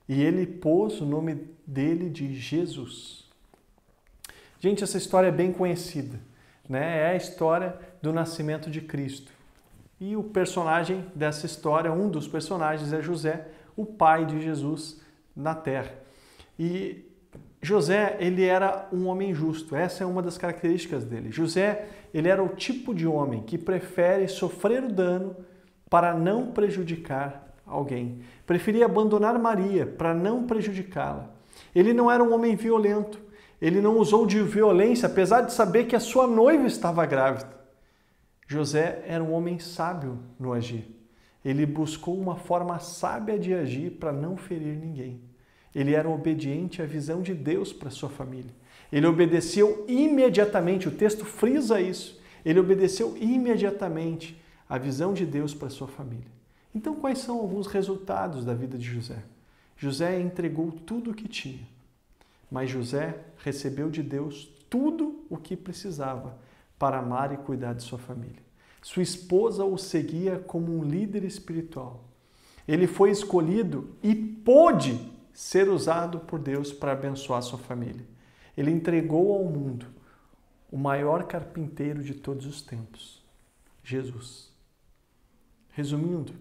Speaker 12: E ele pôs o nome dele de Jesus. Gente, essa história é bem conhecida, né? É a história do nascimento de Cristo. E o personagem dessa história, um dos personagens, é José, o pai de Jesus na terra. E José, ele era um homem justo. Essa é uma das características dele. José, ele era o tipo de homem que prefere sofrer o dano para não prejudicar alguém. Preferia abandonar Maria para não prejudicá-la. Ele não era um homem violento. Ele não usou de violência, apesar de saber que a sua noiva estava grávida. José era um homem sábio no agir. Ele buscou uma forma sábia de agir para não ferir ninguém. Ele era obediente à visão de Deus para sua família. Ele obedeceu imediatamente, o texto frisa isso, ele obedeceu imediatamente à visão de Deus para sua família. Então, quais são alguns resultados da vida de José? José entregou tudo o que tinha, mas José recebeu de Deus tudo o que precisava para amar e cuidar de sua família. Sua esposa o seguia como um líder espiritual. Ele foi escolhido e pôde ser usado por Deus para abençoar sua família. Ele entregou ao mundo o maior carpinteiro de todos os tempos, Jesus. Resumindo,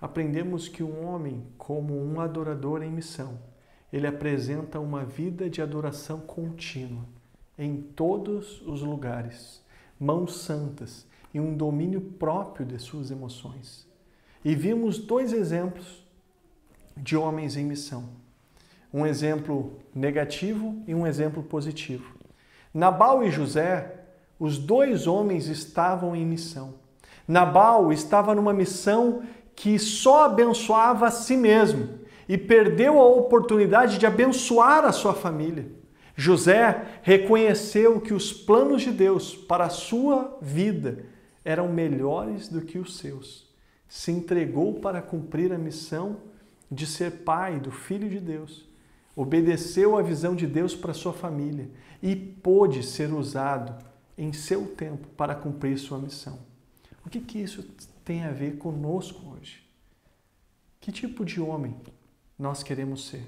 Speaker 12: aprendemos que um homem, como um adorador em missão, ele apresenta uma vida de adoração contínua, em todos os lugares, mãos santas e um domínio próprio de suas emoções. E vimos 2 exemplos de homens em missão. Um exemplo negativo e um exemplo positivo. Nabal e José, os 2 homens estavam em missão. Nabal estava numa missão que só abençoava a si mesmo e perdeu a oportunidade de abençoar a sua família. José reconheceu que os planos de Deus para a sua vida eram melhores do que os seus. Se entregou para cumprir a missão de ser pai do Filho de Deus. Obedeceu à visão de Deus para sua família e pôde ser usado em seu tempo para cumprir sua missão. O que isso tem a ver conosco hoje? Que tipo de homem nós queremos ser?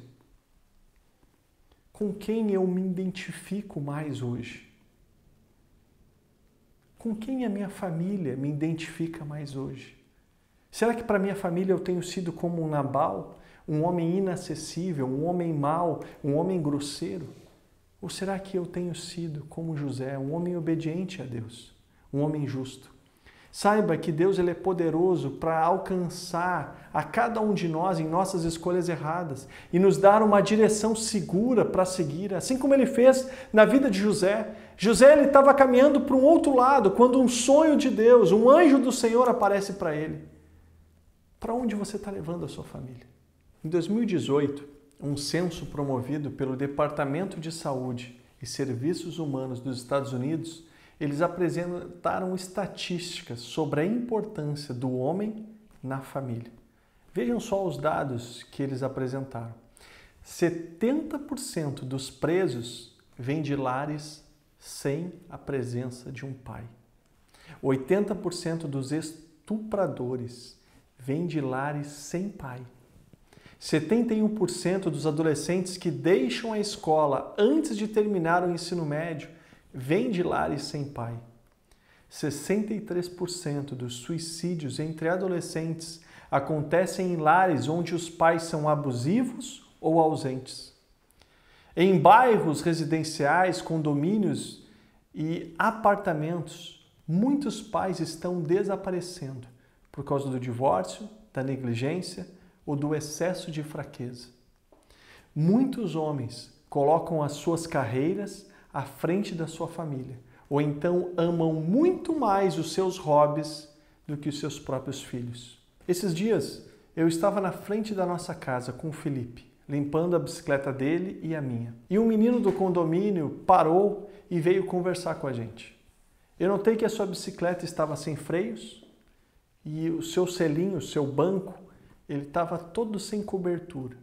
Speaker 12: Com quem eu me identifico mais hoje? Com quem a minha família me identifica mais hoje? Será que para minha família eu tenho sido como um Nabal, um homem inacessível, um homem mau, um homem grosseiro? Ou será que eu tenho sido como José, um homem obediente a Deus, um homem justo? Saiba que Deus ele é poderoso para alcançar a cada um de nós em nossas escolhas erradas e nos dar uma direção segura para seguir, assim como ele fez na vida de José. José ele estava caminhando para um outro lado quando um sonho de Deus, um anjo do Senhor aparece para ele. Para onde você está levando a sua família? Em 2018, um censo promovido pelo Departamento de Saúde e Serviços Humanos dos Estados Unidos, eles apresentaram estatísticas sobre a importância do homem na família. Vejam só os dados que eles apresentaram. 70% dos presos vêm de lares sem a presença de um pai. 80% dos estupradores vêm de lares sem pai. 71% dos adolescentes que deixam a escola antes de terminar o ensino médio vêm de lares sem pai. 63% dos suicídios entre adolescentes acontecem em lares onde os pais são abusivos ou ausentes. Em bairros residenciais, condomínios e apartamentos, muitos pais estão desaparecendo por causa do divórcio, da negligência ou do excesso de fraqueza. Muitos homens colocam as suas carreiras à frente da sua família, ou então amam muito mais os seus hobbies do que os seus próprios filhos. Esses dias eu estava na frente da nossa casa com o Felipe, limpando a bicicleta dele e a minha. E um menino do condomínio parou e veio conversar com a gente. Eu notei que a sua bicicleta estava sem freios e o seu selinho, o seu banco, ele estava todo sem cobertura.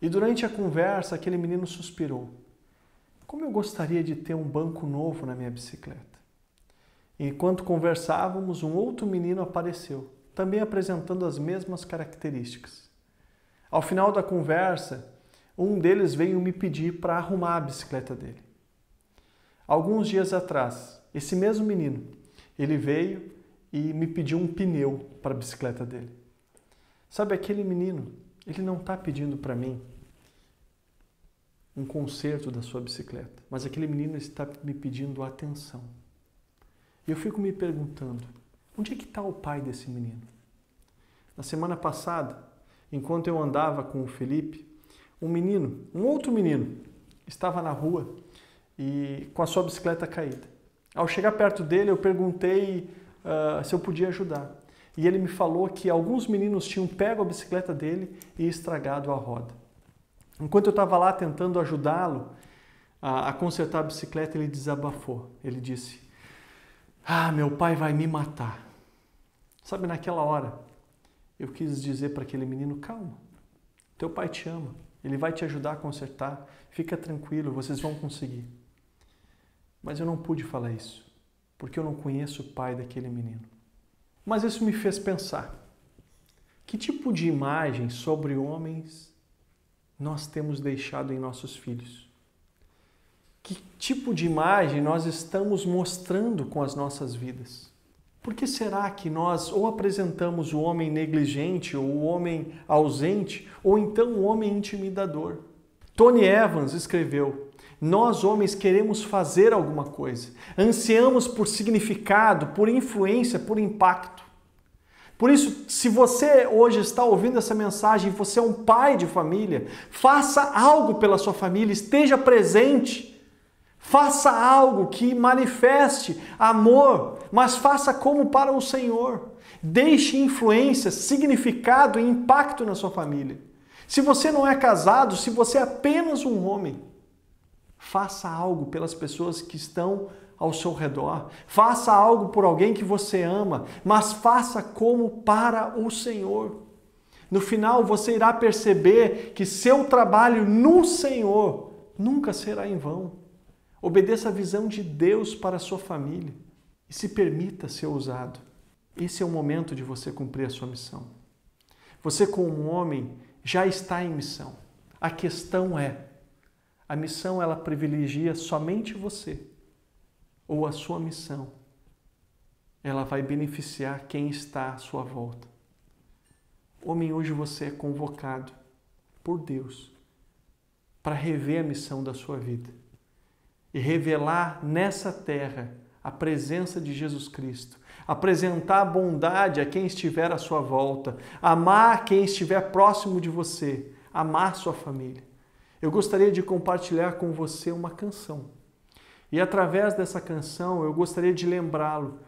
Speaker 12: E durante a conversa, aquele menino suspirou. Como eu gostaria de ter um banco novo na minha bicicleta. Enquanto conversávamos, um outro menino apareceu, também apresentando as mesmas características. Ao final da conversa, um deles veio me pedir para arrumar a bicicleta dele. Alguns dias atrás, esse mesmo menino, ele veio e me pediu um pneu para a bicicleta dele. Sabe, aquele menino, ele não está pedindo para mim um conserto da sua bicicleta, mas aquele menino está me pedindo atenção. E eu fico me perguntando, onde é que está o pai desse menino? Na semana passada, enquanto eu andava com o Felipe, um outro menino, estava na rua e com a sua bicicleta caída. Ao chegar perto dele, eu perguntei se eu podia ajudar. E ele me falou que alguns meninos tinham pego a bicicleta dele e estragado a roda. Enquanto eu estava lá tentando ajudá-lo a consertar a bicicleta, ele desabafou. Ele disse, meu pai vai me matar. Sabe, naquela hora, eu quis dizer para aquele menino, calma, teu pai te ama, ele vai te ajudar a consertar, fica tranquilo, vocês vão conseguir. Mas eu não pude falar isso, porque eu não conheço o pai daquele menino. Mas isso me fez pensar, que tipo de imagem sobre homens nós temos deixado em nossos filhos? Que tipo de imagem nós estamos mostrando com as nossas vidas? Por que será que nós ou apresentamos o homem negligente, ou o homem ausente, ou então o homem intimidador? Tony Evans escreveu, nós homens queremos fazer alguma coisa, ansiamos por significado, por influência, por impacto. Por isso, se você hoje está ouvindo essa mensagem, você é um pai de família, faça algo pela sua família, esteja presente. Faça algo que manifeste amor, mas faça como para o Senhor. Deixe influência, significado e impacto na sua família. Se você não é casado, se você é apenas um homem, faça algo pelas pessoas que estão ao seu redor. Faça algo por alguém que você ama, mas faça como para o Senhor. No final, você irá perceber que seu trabalho no Senhor nunca será em vão. Obedeça a visão de Deus para a sua família e se permita ser usado. Esse é o momento de você cumprir a sua missão. Você, como homem, já está em missão. A questão é, a missão ela privilegia somente você? Ou a sua missão, ela vai beneficiar quem está à sua volta? Homem, hoje você é convocado por Deus para rever a missão da sua vida e revelar nessa terra a presença de Jesus Cristo, apresentar a bondade a quem estiver à sua volta, amar quem estiver próximo de você, amar sua família. Eu gostaria de compartilhar com você uma canção. E através dessa canção eu gostaria de lembrá-lo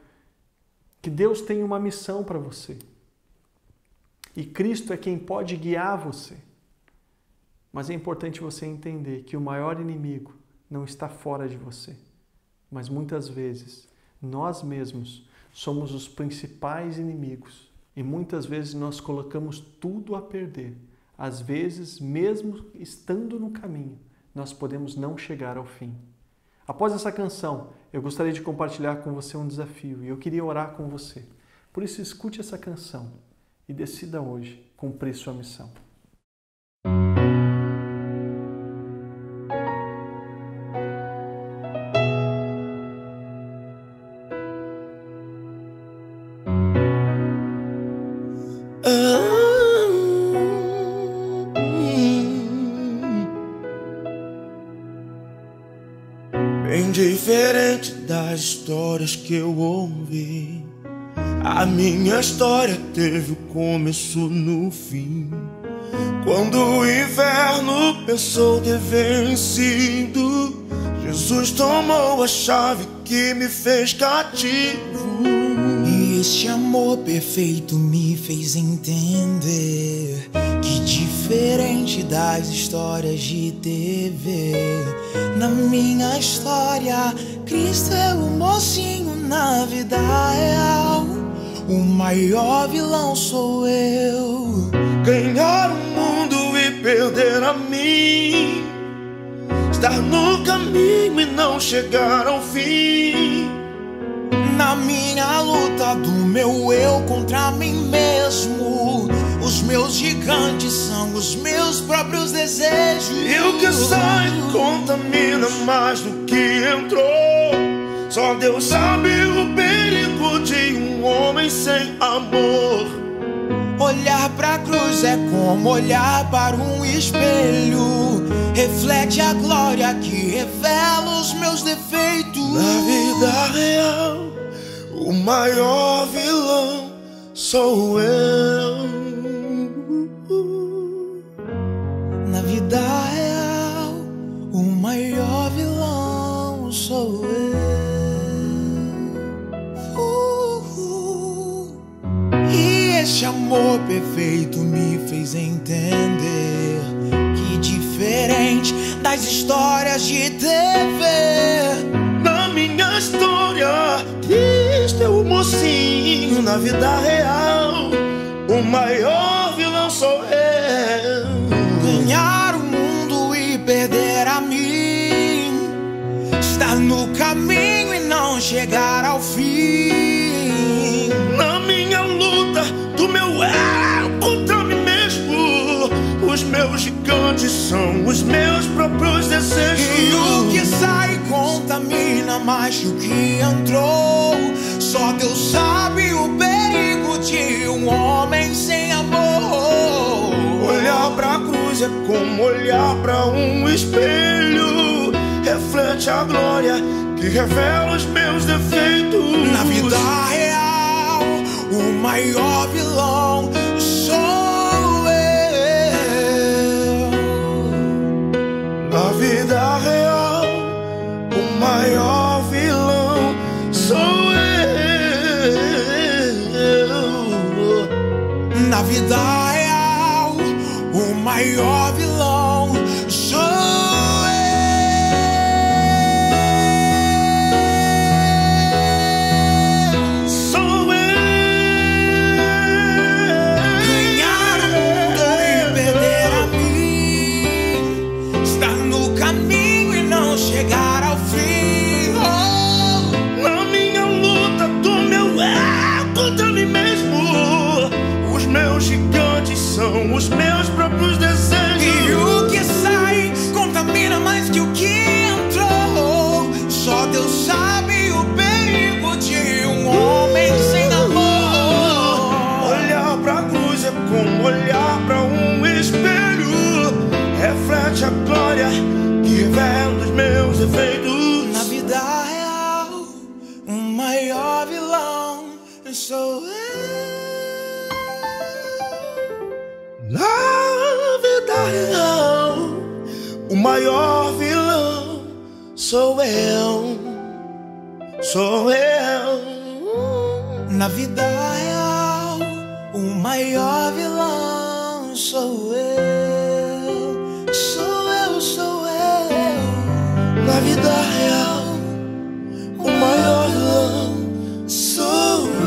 Speaker 12: que Deus tem uma missão para você. E Cristo é quem pode guiar você. Mas é importante você entender que o maior inimigo não está fora de você. Mas muitas vezes nós mesmos somos os principais inimigos. E muitas vezes nós colocamos tudo a perder. Às vezes, mesmo estando no caminho, nós podemos não chegar ao fim. Após essa canção, eu gostaria de compartilhar com você um desafio e eu queria orar com você. Por isso, escute essa canção e decida hoje cumprir sua missão.
Speaker 13: Bem diferente das histórias que eu ouvi, a minha história teve o começo no fim. Quando o inverno pensou ter vencido, Jesus tomou a chave que me fez cativo.
Speaker 14: E este amor perfeito me fez entender que, diferente das histórias de TV, na minha história, Cristo é o mocinho. Na vida real, o maior vilão sou eu.
Speaker 13: Ganhar o mundo e perder a mim, estar no caminho e não chegar ao fim.
Speaker 14: Na minha luta do meu eu contra mim mesmo, os meus gigantes são os meus próprios desejos.
Speaker 13: E o que sai contamina mais do que entrou. Só Deus sabe o perigo de um homem sem amor.
Speaker 14: Olhar pra cruz é como olhar para um espelho, reflete a glória que revela os meus defeitos.
Speaker 13: Na vida real, o maior vilão sou eu.
Speaker 14: Na vida real, o maior vilão sou eu. E esse amor perfeito me fez entender que, diferente das histórias de TV,
Speaker 13: na minha história, Cristo é o mocinho. Na vida real, o maior vilão sou eu.
Speaker 14: Ganhar o mundo e perder a mim, estar no caminho e não chegar ao fim.
Speaker 13: Na minha luta do meu eu contra mim mesmo, os meus gigantes são os meus próprios desejos.
Speaker 14: E o que sai contamina mais do que entrou. Só Deus sabe o perigo de um homem sem amor.
Speaker 13: Olhar pra cruz é como olhar pra um espelho, reflete a glória que revela os meus defeitos.
Speaker 14: Na vida real, o maior vilão sou eu.
Speaker 13: Na vida real, o maior vilão sou eu.
Speaker 14: Na vida real, o maior vilão sou eu.
Speaker 13: Sou eu.
Speaker 14: Ganhar o mundo e perder a mim, estar no caminho e não chegar ao fim.
Speaker 13: Oh. Na minha luta do meu eu contra mim mesmo, os meus gigantes sou eu. Na vida real, o maior vilão sou eu. Sou eu.
Speaker 14: Na vida real, o maior vilão sou eu. Sou eu, sou eu.
Speaker 13: Na vida real, o maior vilão sou eu.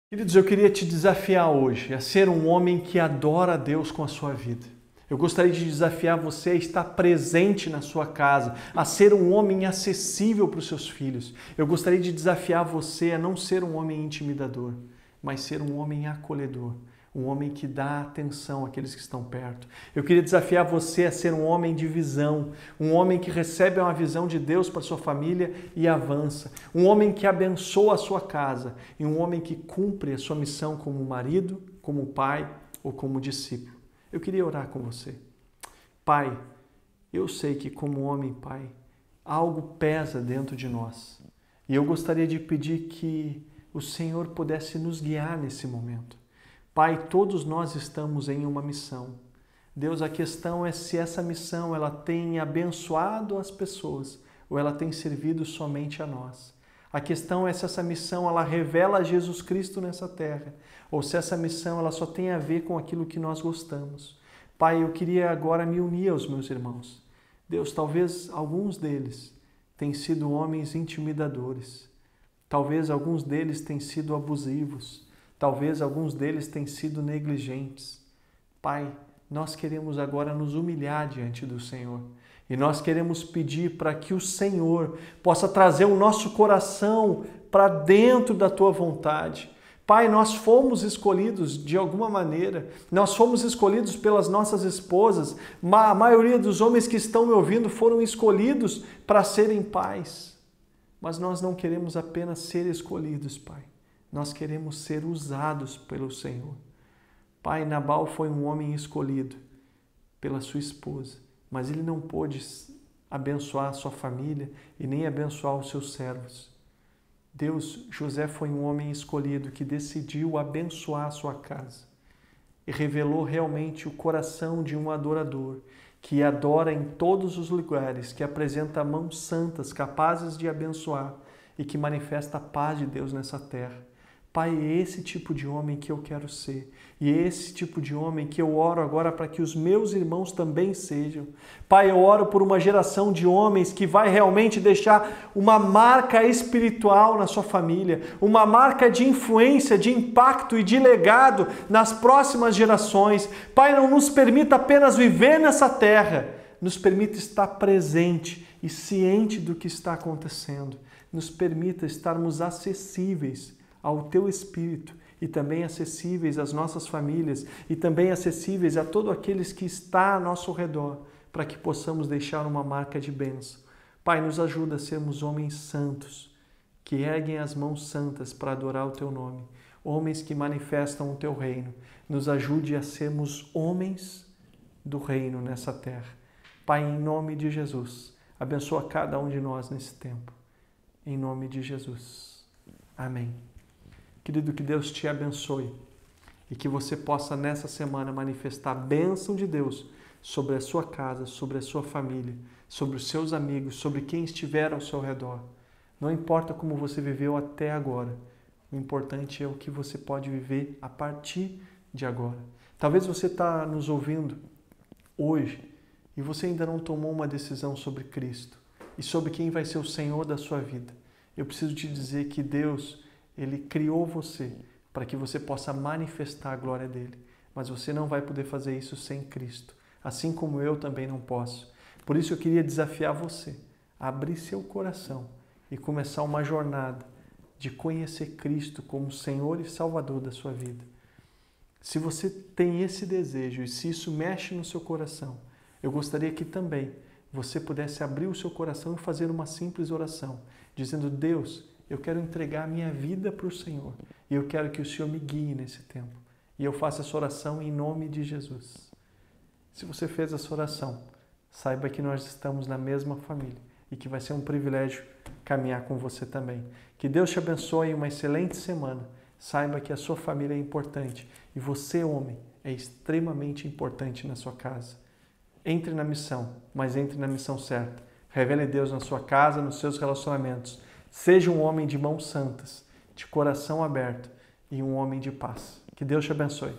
Speaker 12: Queridos, eu queria te desafiar hoje a ser um homem que adora a Deus com a sua vida. Eu gostaria de desafiar você a estar presente na sua casa, a ser um homem acessível para os seus filhos. Eu gostaria de desafiar você a não ser um homem intimidador, mas ser um homem acolhedor, um homem que dá atenção àqueles que estão perto. Eu queria desafiar você a ser um homem de visão, um homem que recebe uma visão de Deus para sua família e avança, um homem que abençoa a sua casa e um homem que cumpre a sua missão como marido, como pai ou como discípulo. Eu queria orar com você. Pai, eu sei que como homem, Pai, algo pesa dentro de nós. E eu gostaria de pedir que o Senhor pudesse nos guiar nesse momento. Pai, todos nós estamos em uma missão. Deus, a questão é se essa missão ela tem abençoado as pessoas ou ela tem servido somente a nós. A questão é se essa missão ela revela Jesus Cristo nessa terra ou se essa missão ela só tem a ver com aquilo que nós gostamos. Pai, eu queria agora me unir aos meus irmãos. Deus, talvez alguns deles tenham sido homens intimidadores. Talvez alguns deles tenham sido abusivos. Talvez alguns deles tenham sido negligentes. Pai, nós queremos agora nos humilhar diante do Senhor. E nós queremos pedir para que o Senhor possa trazer o nosso coração para dentro da Tua vontade. Pai, nós fomos escolhidos de alguma maneira, nós fomos escolhidos pelas nossas esposas, a maioria dos homens que estão me ouvindo foram escolhidos para serem pais. Mas nós não queremos apenas ser escolhidos, Pai. Nós queremos ser usados pelo Senhor. Pai, Nabal foi um homem escolhido pela sua esposa, mas ele não pôde abençoar a sua família e nem abençoar os seus servos. Deus, José foi um homem escolhido que decidiu abençoar a sua casa e revelou realmente o coração de um adorador que adora em todos os lugares, que apresenta mãos santas capazes de abençoar e que manifesta a paz de Deus nessa terra. Pai, é esse tipo de homem que eu quero ser. E é esse tipo de homem que eu oro agora para que os meus irmãos também sejam. Pai, eu oro por uma geração de homens que vai realmente deixar uma marca espiritual na sua família, uma marca de influência, de impacto e de legado nas próximas gerações. Pai, não nos permita apenas viver nessa terra, nos permita estar presente e ciente do que está acontecendo. Nos permita estarmos acessíveis ao Teu Espírito e também acessíveis às nossas famílias e também acessíveis a todos aqueles que estão ao nosso redor, para que possamos deixar uma marca de bênção. Pai, nos ajuda a sermos homens santos, que erguem as mãos santas para adorar o Teu nome, homens que manifestam o Teu reino. Nos ajude a sermos homens do reino nessa terra. Pai, em nome de Jesus, abençoa cada um de nós nesse tempo. Em nome de Jesus. Amém. Querido, que Deus te abençoe e que você possa nessa semana manifestar a bênção de Deus sobre a sua casa, sobre a sua família, sobre os seus amigos, sobre quem estiver ao seu redor. Não importa como você viveu até agora, o importante é o que você pode viver a partir de agora. Talvez você está nos ouvindo hoje e você ainda não tomou uma decisão sobre Cristo e sobre quem vai ser o Senhor da sua vida. Eu preciso te dizer que Deus, Ele criou você para que você possa manifestar a glória dEle. Mas você não vai poder fazer isso sem Cristo, assim como eu também não posso. Por isso eu queria desafiar você a abrir seu coração e começar uma jornada de conhecer Cristo como Senhor e Salvador da sua vida. Se você tem esse desejo e se isso mexe no seu coração, eu gostaria que também você pudesse abrir o seu coração e fazer uma simples oração, dizendo: Deus, eu quero entregar a minha vida para o Senhor e eu quero que o Senhor me guie nesse tempo. E eu faço essa oração em nome de Jesus. Se você fez essa oração, saiba que nós estamos na mesma família e que vai ser um privilégio caminhar com você também. Que Deus te abençoe, uma excelente semana. Saiba que a sua família é importante e você, homem, é extremamente importante na sua casa. Entre na missão, mas entre na missão certa. Revele Deus na sua casa, nos seus relacionamentos. Seja um homem de mãos santas, de coração aberto e um homem de paz. Que Deus te abençoe.